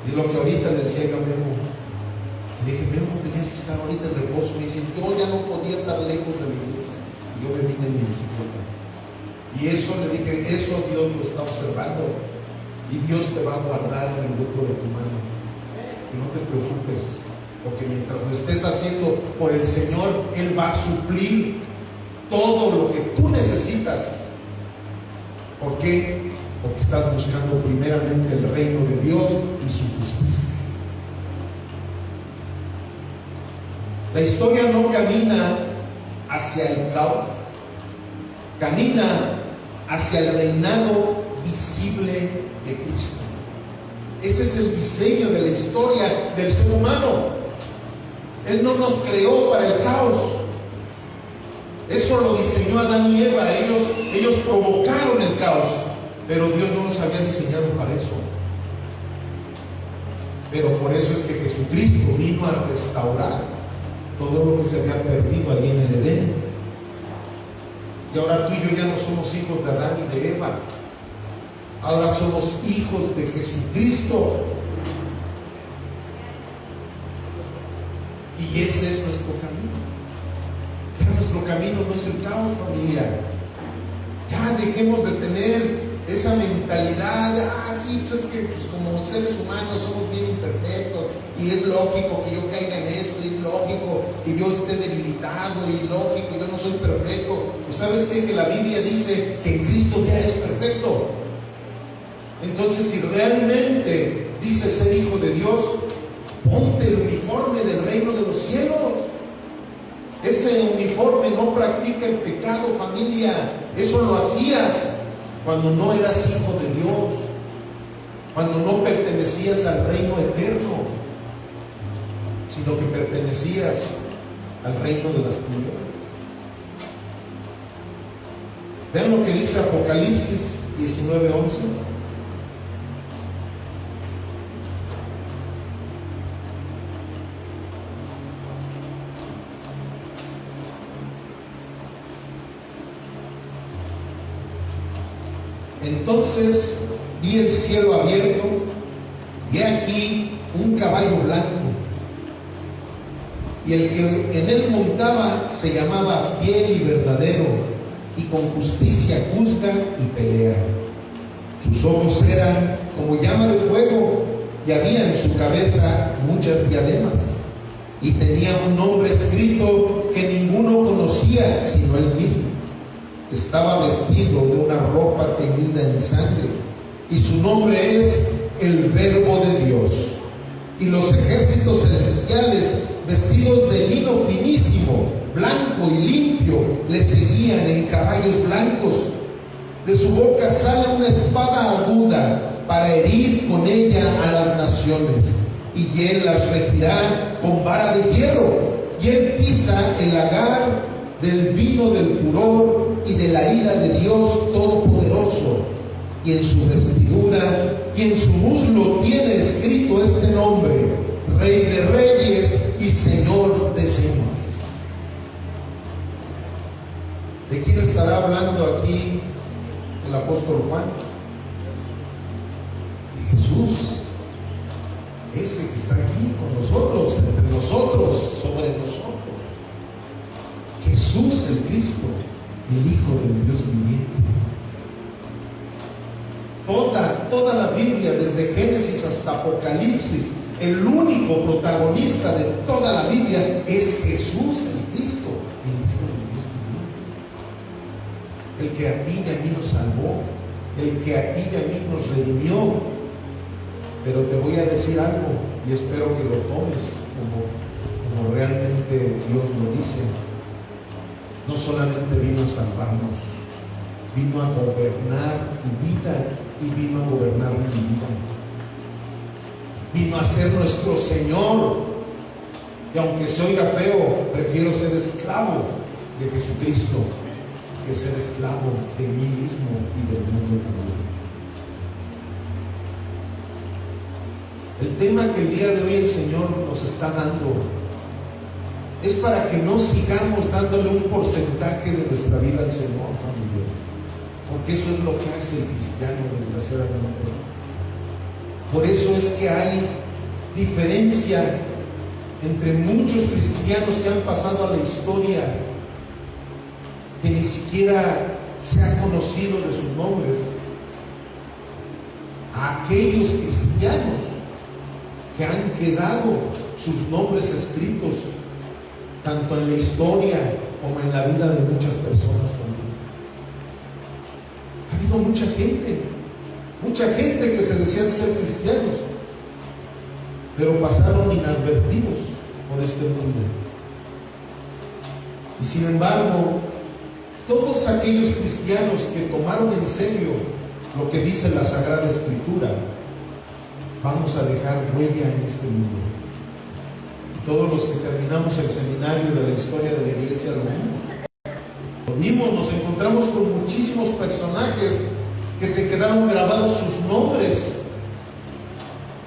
Y lo que ahorita le decía yo a Memo, le dije: Memo, tenías que estar ahorita en reposo. Me dice: yo ya no podía estar lejos de la iglesia. Y yo me vine en mi bicicleta. Y eso le dije, eso Dios lo está observando. Y Dios te va a guardar en el hueco de tu mano. Y no te preocupes, porque mientras lo estés haciendo por el Señor, Él va a suplir todo lo que tú necesitas. ¿Por qué? Porque estás buscando primeramente el reino de Dios y su justicia. La historia no camina hacia el caos, camina hacia el reinado visible de Cristo. Ese es el diseño de la historia del ser humano. Él no nos creó para el caos. Eso lo diseñó Adán y Eva. Ellos provocaron el caos, pero Dios no nos había diseñado para eso. Pero por eso es que Jesucristo vino a restaurar todo lo que se había perdido allí en el Edén. Y ahora tú y yo ya no somos hijos de Adán y de Eva. Ahora somos hijos de Jesucristo. Y ese es nuestro camino. Ya nuestro camino no es el caos, familia. Ya dejemos de tener esa mentalidad, sí, pues es que pues como seres humanos somos bien imperfectos, y es lógico que yo caiga en esto, y es lógico que yo esté debilitado, y lógico, yo no soy perfecto. Pues ¿sabes qué? Que la Biblia dice que en Cristo ya eres perfecto. Entonces, si realmente dices ser hijo de Dios, ponte el uniforme del reino de los cielos. Ese uniforme no practica el pecado, familia. Eso lo hacías cuando no eras hijo de Dios, cuando no pertenecías al reino eterno, sino que pertenecías al reino de las tinieblas. Vean lo que dice Apocalipsis 19:11. Entonces vi el cielo abierto, y he aquí un caballo blanco, y el que en él montaba se llamaba Fiel y Verdadero, y con justicia juzga y pelea. Sus ojos eran como llama de fuego, y había en su cabeza muchas diademas, y tenía un nombre escrito que ninguno conocía sino él mismo. Estaba vestido de una ropa teñida en sangre, y su nombre es el Verbo de Dios. Y los ejércitos celestiales, vestidos de lino finísimo, blanco y limpio, le seguían en caballos blancos. De su boca sale una espada aguda para herir con ella a las naciones, y él las regirá con vara de hierro, y él pisa el lagar del vino del furor y de la ira de Dios Todopoderoso. Y en su vestidura y en su muslo tiene escrito este nombre: Rey de Reyes y Señor de Señores. ¿De quién estará hablando aquí el apóstol Juan? De Jesús, ese que está aquí con nosotros, entre nosotros, sobre nosotros. Jesús el Cristo, el Hijo del Dios viviente. Toda la Biblia Biblia, desde Génesis hasta Apocalipsis, el único protagonista de toda la Biblia es Jesús, el Cristo, el Hijo de Dios, el que a ti y a mí nos salvó, el que a ti y a mí nos redimió. Pero te voy a decir algo y espero que lo tomes como realmente Dios lo dice. No solamente vino a salvarnos, vino a gobernar tu vida y vino a gobernar mi vida. Vino a ser nuestro Señor. Y aunque se oiga feo, prefiero ser esclavo de Jesucristo que ser esclavo de mí mismo y del mundo también. El tema que el día de hoy el Señor nos está dando es para que no sigamos dándole un porcentaje de nuestra vida al Señor, familia, porque eso es lo que hace el cristiano, desgraciadamente. Por eso es que hay diferencia entre muchos cristianos que han pasado a la historia, que ni siquiera se ha conocido de sus nombres, a aquellos cristianos que han quedado sus nombres escritos tanto en la historia como en la vida de muchas personas también. Ha habido mucha gente que se decían ser cristianos, pero pasaron inadvertidos por este mundo. Y sin embargo, todos aquellos cristianos que tomaron en serio lo que dice la Sagrada Escritura, vamos a dejar huella en este mundo. Y todos los que terminamos el seminario de la historia de la iglesia lo vimos, nos encontramos con muchísimos personajes que se quedaron grabados sus nombres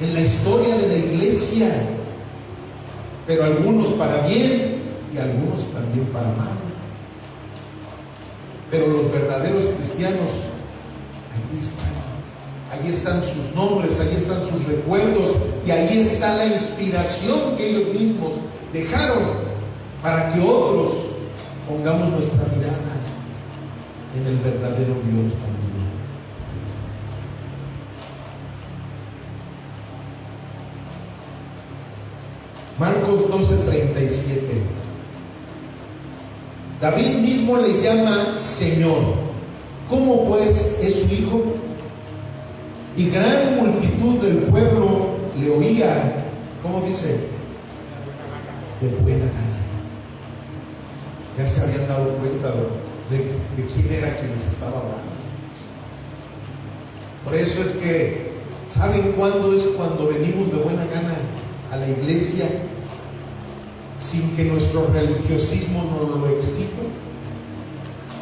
en la historia de la iglesia, pero algunos para bien y algunos también para mal. Pero los verdaderos cristianos, allí están sus nombres, allí están sus recuerdos y ahí está la inspiración que ellos mismos dejaron para que otros pongamos nuestra mirada en el verdadero Dios, familia. Marcos 12:37. David mismo le llama Señor. ¿Cómo pues es su hijo? Y gran multitud del pueblo le oía, ¿cómo dice? De buena gana. Ya se habían dado cuenta de quién era quien les estaba hablando. Por eso es que, ¿saben cuándo es cuando venimos de buena gana a la iglesia sin que nuestro religiosismo nos lo exija?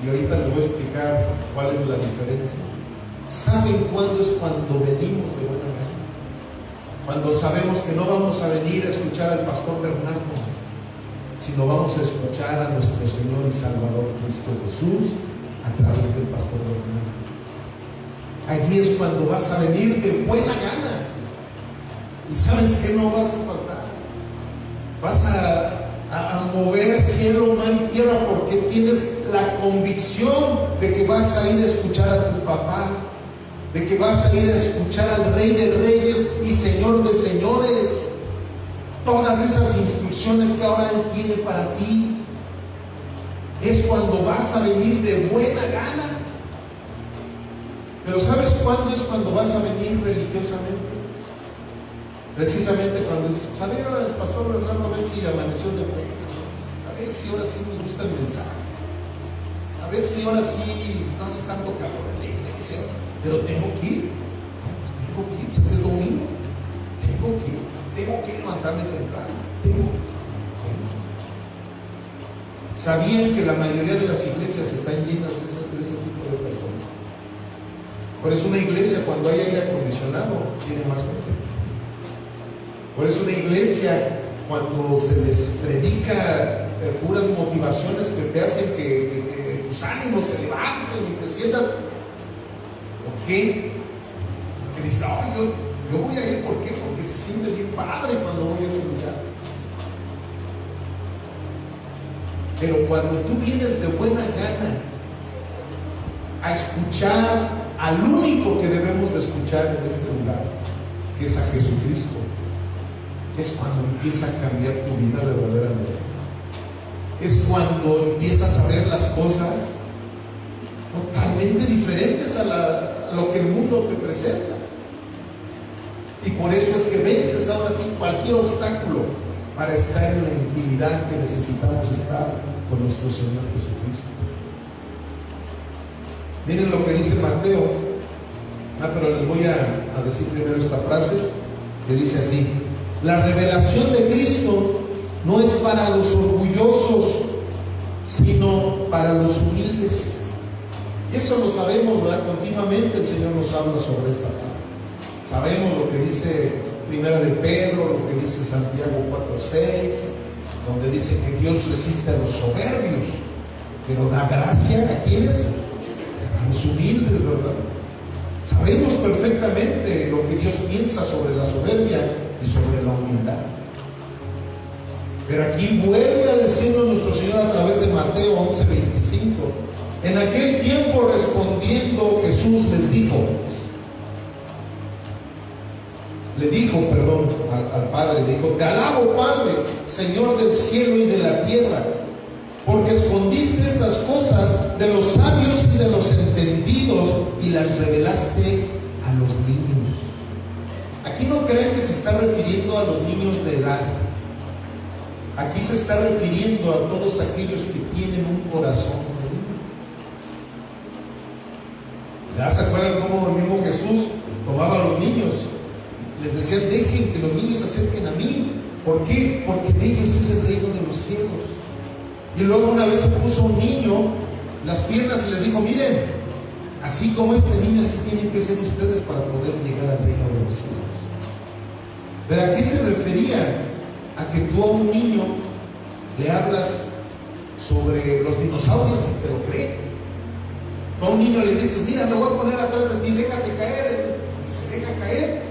Y ahorita les voy a explicar cuál es la diferencia. ¿Saben cuándo es cuando venimos de buena gana? Cuando sabemos que no vamos a venir a escuchar al pastor Bernardo, sino vamos a escuchar a nuestro Señor y Salvador Cristo Jesús a través del pastor Bernardo. Allí es cuando vas a venir de buena gana. Y sabes que no vas a faltar. Vas a mover cielo, mar y tierra porque tienes la convicción de que vas a ir a escuchar a tu papá, de que vas a ir a escuchar al Rey de Reyes y Señor de Señores. Todas esas instrucciones que ahora Él tiene para ti. Es cuando vas a venir de buena gana. Pero ¿sabes cuándo es cuando vas a venir religiosamente? Precisamente cuando dices, a ver, ahora el pastor Bernardo, a ver si amaneció de buena, a ver si ahora sí me gusta el mensaje, a ver si ahora sí no hace tanto calor en la iglesia, pero tengo que ir, tengo que ir, es que es domingo, tengo que levantarme temprano, ¿Sabían que la mayoría de las iglesias están llenas de ese tipo de personas? Por eso una iglesia, cuando hay aire acondicionado, tiene más gente. Por eso una iglesia, cuando se les predica puras motivaciones que te hacen que tus ánimos se levanten y te sientas. ¿Por qué? Porque dices, yo voy a ir, ¿por qué? Porque se siente bien padre cuando voy a ese lugar. Pero cuando tú vienes de buena gana, a escuchar al único que debemos de escuchar en este lugar, que es a Jesucristo, es cuando empieza a cambiar tu vida verdaderamente. Es cuando empiezas a ver las cosas totalmente diferentes a lo que el mundo te presenta. Y por eso es que vences ahora sí cualquier obstáculo para estar en la intimidad que necesitamos estar con nuestro Señor Jesucristo. Miren lo que dice Mateo. Pero les voy a decir primero esta frase que dice así: la revelación de Cristo no es para los orgullosos, sino para los humildes. Y eso lo sabemos, ¿verdad? Continuamente el Señor nos habla sobre esta parte. Sabemos lo que dice Primera de Pedro, lo que dice Santiago 4:6, donde dice que Dios resiste a los soberbios, pero da gracia a quienes, a los humildes, ¿verdad? Sabemos perfectamente lo que Dios piensa sobre la soberbia y sobre la humildad. Pero aquí vuelve a decirnos nuestro Señor a través de Mateo 11:25. En aquel tiempo, respondiendo Jesús les dijo al Padre, le dijo: te alabo, Padre, Señor del cielo y de la tierra, porque escondiste estas cosas de los sabios y de los entendidos y las revelaste a los niños. Aquí no crean que se está refiriendo a los niños de edad. Aquí se está refiriendo a todos aquellos que tienen un corazón de niño. ¿Ya se acuerdan cómo el mismo Jesús tomaba a los niños? Les decían: dejen que los niños se acerquen a mí. ¿Por qué? Porque de ellos es el reino de los cielos. Y luego una vez se puso un niño las piernas y les dijo: miren, así como este niño, así tienen que ser ustedes para poder llegar al reino de los cielos. ¿Pero a qué se refería? A que tú a un niño le hablas sobre los dinosaurios y te lo cree. Tú a un niño le dices: mira, me voy a poner atrás de ti, déjate caer, y se deja caer.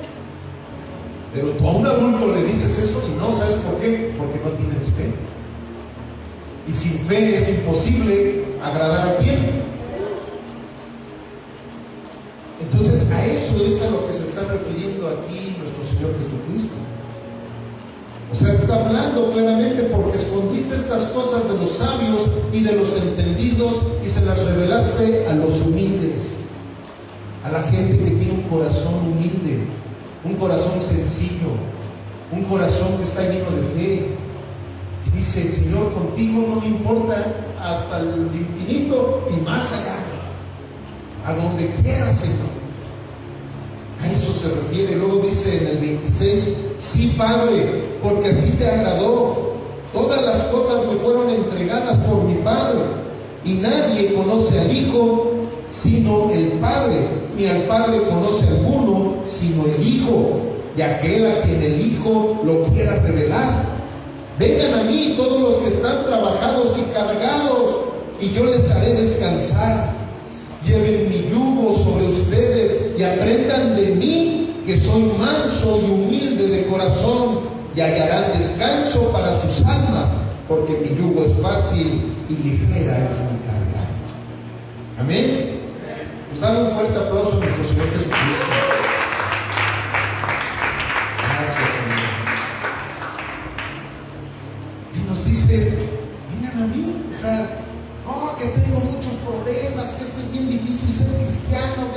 Pero tú a un adulto le dices eso y no, ¿sabes por qué? Porque no tienes fe. Y sin fe es imposible agradar a quién. Entonces a eso es a lo que se está refiriendo aquí nuestro Señor Jesucristo. O sea, está hablando claramente: porque escondiste estas cosas de los sabios y de los entendidos y se las revelaste a los humildes, a la gente que tiene un corazón humilde, un corazón sencillo, un corazón que está lleno de fe. Y dice: Señor, contigo no me importa hasta el infinito y más allá, a donde quieras, Señor. A eso se refiere. Luego dice en el 26: sí, Padre, porque así te agradó. Todas las cosas me fueron entregadas por mi Padre, y nadie conoce al Hijo sino el Padre, ni al Padre conoce alguno sino el Hijo, y aquel a quien el Hijo lo quiera revelar. Vengan a mí todos los que están trabajados y cargados, y yo les haré descansar. Lleven mi yugo sobre ustedes y aprendan de mí, que soy manso y humilde de corazón, y hallarán descanso para sus almas, porque mi yugo es fácil y ligera es mi carga. Amén. Pues dale un fuerte aplauso a nuestro Señor Jesucristo. Gracias, Señor. Y nos dice: vengan a mí. O sea, no, que tengo muchos problemas, que esto es bien difícil ser cristiano.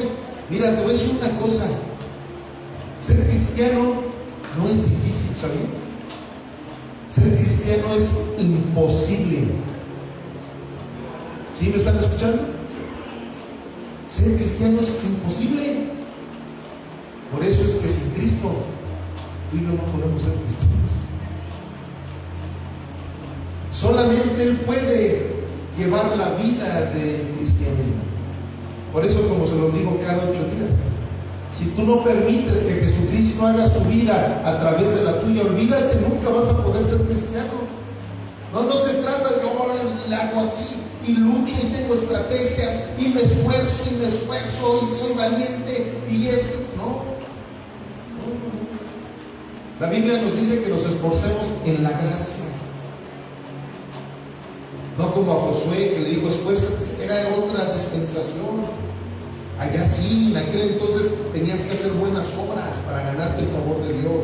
Mira, te voy a decir una cosa: ser cristiano no es difícil, ¿sabías? Ser cristiano es imposible. ¿Sí me están escuchando? Ser cristiano es imposible. Por eso es que sin Cristo tú y yo no podemos ser cristianos. Solamente Él puede llevar la vida del cristianismo. Por eso, como se los digo cada 8 días, si tú no permites que Jesucristo haga su vida a través de la tuya, olvídate, nunca vas a poder ser cristiano. No se trata de: yo le hago así y lucho y tengo estrategias y me esfuerzo y soy valiente y eso. No. La Biblia nos dice que nos esforcemos en la gracia. No como a Josué, que le dijo esfuérzate. Era otra dispensación. Allá sí, en aquel entonces tenías que hacer buenas obras para ganarte el favor de Dios.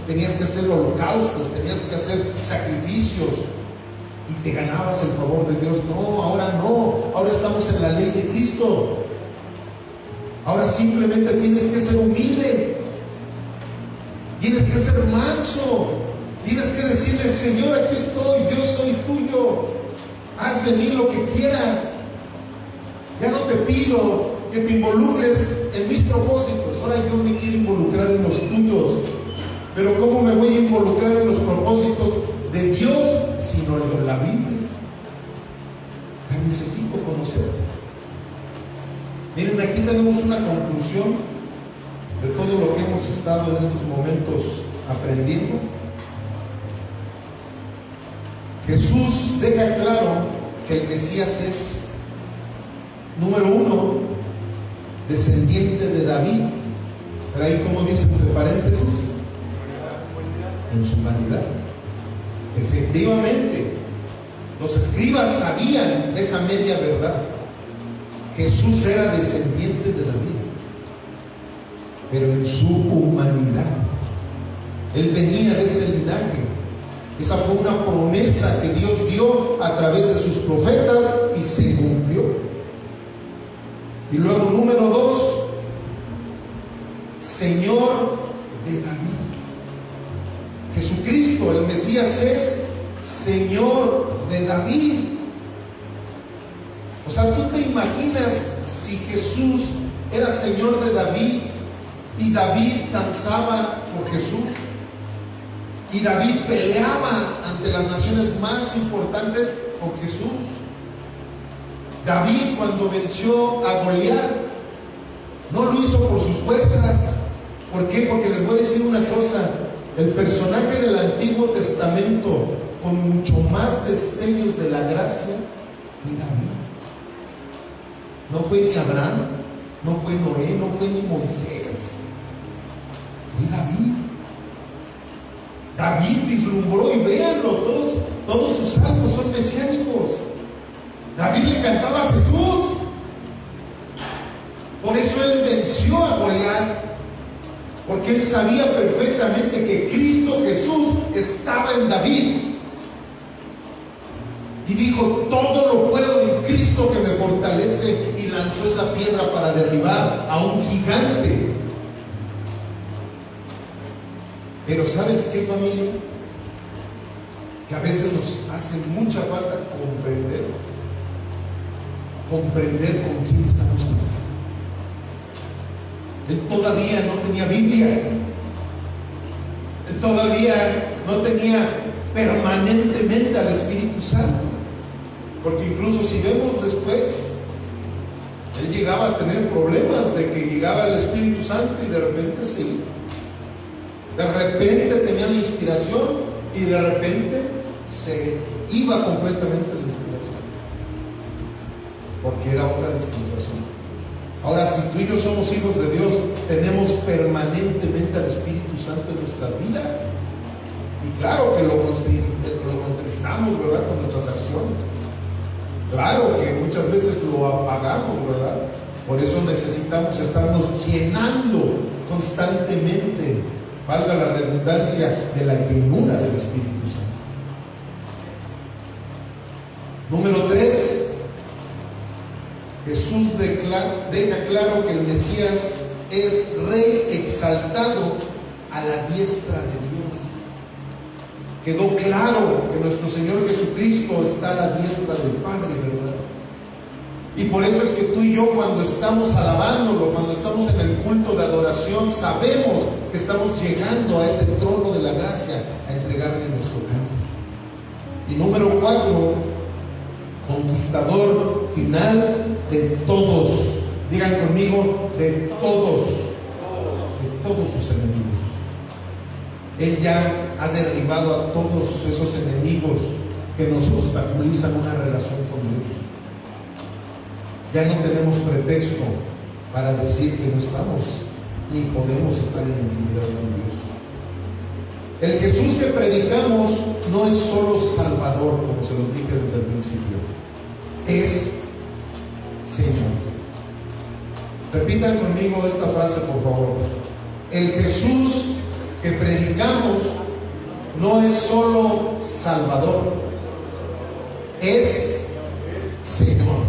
Tenías que hacer holocaustos, tenías que hacer sacrificios y te ganabas el favor de Dios. No, ahora estamos en la ley de Cristo. Ahora simplemente tienes que ser humilde, tienes que ser manso, tienes que decirle: Señor, aquí estoy, yo soy tuyo, haz de mí lo que quieras. Ya no te pido que te involucres en mis propósitos, ahora yo me quiero involucrar en los tuyos. Pero ¿cómo me voy a involucrar en los propósitos de Dios si no leo la Biblia? La necesito conocer. Miren, aquí tenemos una conclusión de todo lo que hemos estado en estos momentos aprendiendo. Jesús deja claro que el Mesías es, número uno, descendiente de David, pero ahí, como dice entre paréntesis, en su humanidad. Efectivamente, los escribas sabían esa media verdad. Jesús era descendiente de David, pero en su humanidad. Él venía de ese linaje. Esa fue una promesa que Dios dio a través de sus profetas y se cumplió. Y luego, número dos, Señor de David. Jesucristo, el Mesías, es Señor de David. O sea, ¿tú te imaginas si Jesús era Señor de David y David danzaba por Jesús? Y David peleaba ante las naciones más importantes por Jesús. David, cuando venció a Goliat, no lo hizo por sus fuerzas. ¿Por qué? Porque les voy a decir una cosa: el personaje del Antiguo Testamento con mucho más destellos de la gracia fue David. No fue ni Abraham, no fue Noé, no fue ni Moisés, fue David. David vislumbró, y véanlo, todos sus salmos son mesiánicos. David le cantaba a Jesús. Por eso él venció a Goliat, porque él sabía perfectamente que Cristo Jesús estaba en David. Y dijo: todo lo puedo en Cristo que me fortalece, y lanzó esa piedra para derribar a un gigante. Pero ¿sabes qué, familia? Que a veces nos hace mucha falta comprender con quién estamos tratando. Él todavía no tenía Biblia. Él todavía no tenía permanentemente al Espíritu Santo. Porque incluso si vemos después, él llegaba a tener problemas de que llegaba el Espíritu Santo y de repente se iba. De repente tenía la inspiración y de repente se iba completamente la inspiración. Porque era otra dispensación. Ahora, si tú y yo somos hijos de Dios, tenemos permanentemente al Espíritu Santo en nuestras vidas. Y claro que lo contristamos, ¿verdad?, con nuestras acciones. Claro que muchas veces lo apagamos, ¿verdad? Por eso necesitamos estarnos llenando constantemente, valga la redundancia, de la llenura del Espíritu Santo. Número 3. Jesús deja claro que el Mesías es Rey exaltado a la diestra de Dios. Quedó claro que nuestro Señor Jesucristo está a la diestra del Padre, ¿verdad? Y por eso es que tú y yo, cuando estamos alabándolo, cuando estamos en el culto de adoración, sabemos que estamos llegando a ese trono de la gracia a entregarle nuestro canto. Y número 4, conquistador final de todos. Digan conmigo: de todos sus enemigos. Él ya ha derribado a todos esos enemigos que nos obstaculizan una relación con Dios. Ya no tenemos pretexto para decir que no estamos ni podemos estar en intimidad con Dios. El Jesús que predicamos no es solo Salvador, como se los dije desde el principio, es Señor. Repitan conmigo esta frase, por favor. El Jesús que predicamos no es solo Salvador, es Señor.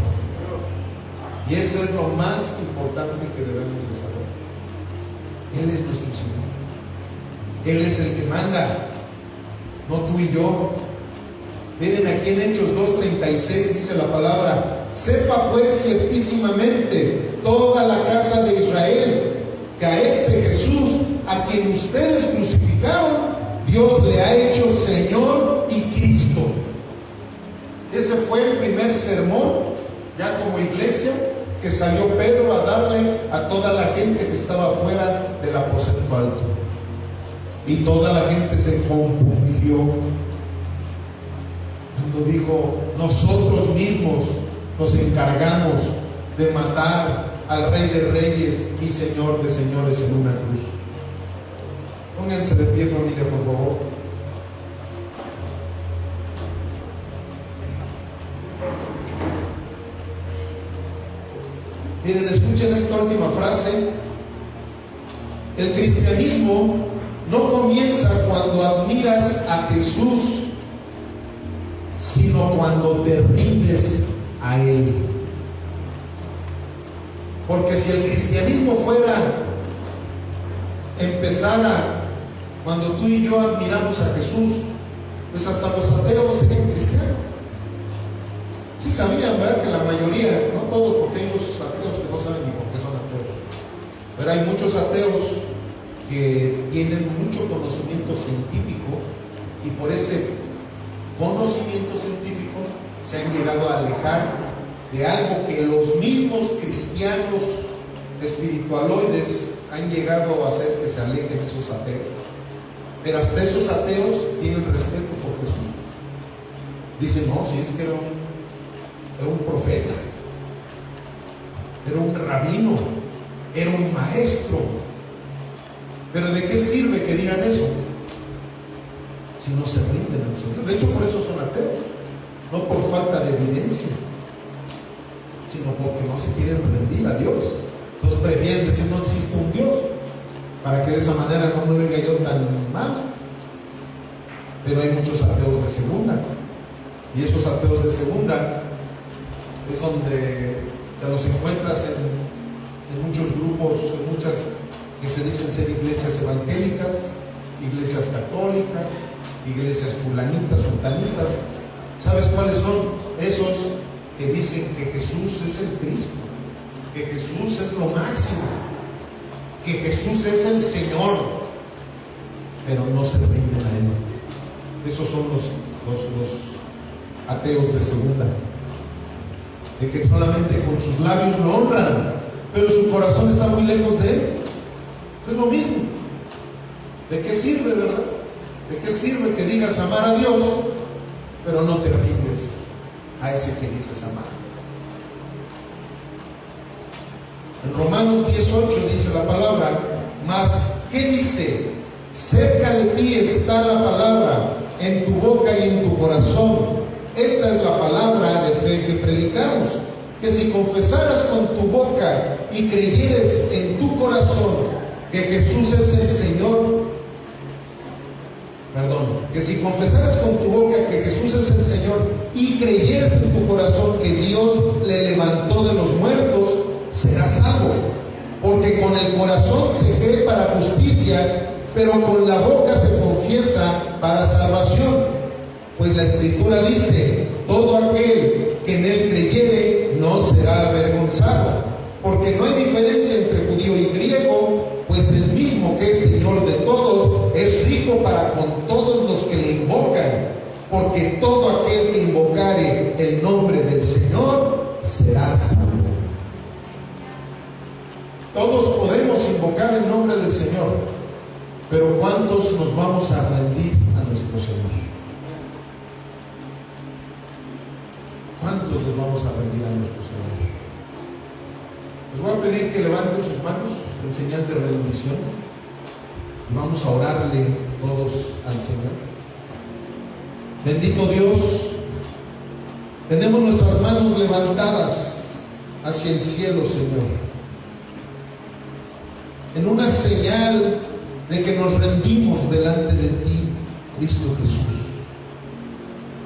Y eso es lo más importante que debemos de saber. Él es nuestro Señor. Él es el que manda, no tú y yo. Miren, aquí en Hechos 2:36 dice la palabra: sepa pues ciertísimamente toda la casa de Israel que a este Jesús, a quien ustedes crucificaron, Dios le ha hecho Señor y Cristo. Ese fue el primer sermón, ya como iglesia, que salió Pedro a darle a toda la gente que estaba fuera del aposento alto. Y toda la gente se compungió cuando dijo: nosotros mismos nos encargamos de matar al Rey de Reyes y Señor de Señores en una cruz. Pónganse de pie, familia, por favor. Miren, escuchen esta última frase. El cristianismo no comienza cuando admiras a Jesús, sino cuando te rindes a Él. Porque si el cristianismo empezara cuando tú y yo admiramos a Jesús, pues hasta los ateos serían cristianos. Sí sabían, ¿verdad? Que la mayoría, no todos, porque hay unos ateos que no saben ni por qué son ateos, pero hay muchos ateos que tienen mucho conocimiento científico, y por ese conocimiento científico se han llegado a alejar de algo que los mismos cristianos espiritualoides han llegado a hacer que se alejen esos ateos. Pero hasta esos ateos tienen respeto por Jesús. Dicen: no, si es que era un profeta, era un rabino, era un maestro. Pero ¿de qué sirve que digan eso si no se rinden al Señor? De hecho, por eso son ateos, no por falta de evidencia, sino porque no se quieren rendir a Dios. Entonces prefieren decir: no existe un Dios, para que de esa manera no me oiga yo tan mal. Pero hay muchos ateos de segunda, y esos ateos de segunda es donde te los encuentras en muchos grupos, en muchas que se dicen ser iglesias evangélicas, iglesias católicas, iglesias fulanitas, sultanitas. ¿Sabes cuáles son? Esos que dicen que Jesús es el Cristo, que Jesús es lo máximo, que Jesús es el Señor, pero no se rinden a Él. Esos son los ateos de segunda, de que solamente con sus labios lo honran, pero su corazón está muy lejos de Él. Es lo mismo. ¿De qué sirve, verdad? ¿De qué sirve que digas amar a Dios, pero no te rindes a ese que dices amar? En Romanos 10:8 dice la palabra: mas, ¿qué dice? Cerca de ti está la palabra, en tu boca y en tu corazón. Esta es la palabra de fe que predicamos, que si confesaras con tu boca y creyeres en tu corazón que Jesús es el Señor, que si confesaras con tu boca que Jesús es el Señor y creyeres en tu corazón que Dios le levantó de los muertos, serás salvo. Porque con el corazón se cree para justicia, pero con la boca se confiesa para salvación. Pues la Escritura dice: todo aquel que en Él creyere no será avergonzado. Porque no hay diferencia entre judío y griego, pues el mismo que es Señor de todos es rico para con todos los que le invocan. Porque todo aquel que invocare el nombre del Señor será salvo. Todos podemos invocar el nombre del Señor, pero ¿cuántos nos vamos a rendir a nuestro Señor? ¿Cuántos nos vamos a rendir a nuestro Señor? Les voy a pedir que levanten sus manos en señal de rendición y vamos a orarle todos al Señor. Bendito Dios, tenemos nuestras manos levantadas hacia el cielo, Señor, en una señal de que nos rendimos delante de ti, Cristo Jesús,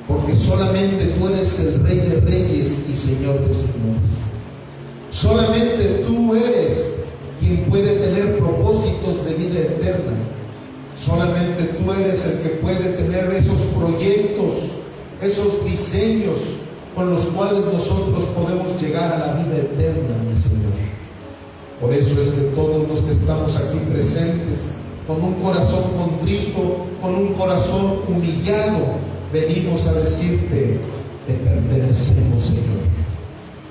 porque solamente tú eres el Rey de Reyes y Señor de Señores. Solamente tú eres quien puede tener propósitos de vida eterna. Solamente tú eres el que puede tener esos proyectos, esos diseños con los cuales nosotros podemos llegar a la vida eterna, mi Señor. Por eso es que todos los que estamos aquí presentes, con un corazón contrito, con un corazón humillado, venimos a decirte: te pertenecemos, Señor.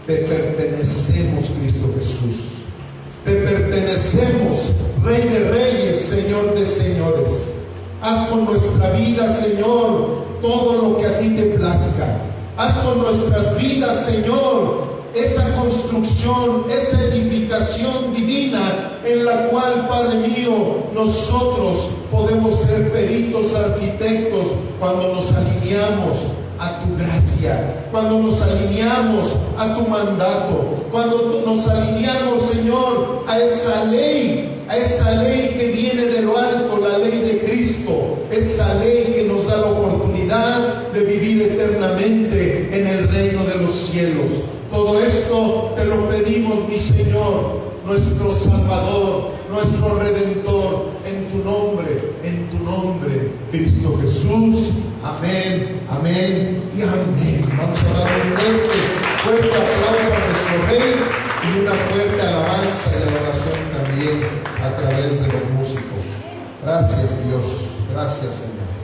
Te pertenecemos, Cristo Jesús. Te pertenecemos, Rey de Reyes, Señor de Señores. Haz con nuestra vida, Señor, todo lo que a ti te plazca. Haz con nuestras vidas, Señor, esa construcción, esa edificación divina en la cual, Padre mío, nosotros podemos ser peritos arquitectos cuando nos alineamos a tu gracia, cuando nos alineamos a tu mandato, cuando nos alineamos, Señor, a esa ley que viene de lo alto, la ley de Cristo, esa ley que nos da la oportunidad de vivir eternamente en el reino de los cielos. Todo esto te lo pedimos, mi Señor, nuestro Salvador, nuestro Redentor, en tu nombre, Cristo Jesús. Amén, amén y amén. Vamos a dar un fuerte aplauso a nuestro Rey y una fuerte alabanza y adoración también a través de los músicos. Gracias, Dios. Gracias, Señor.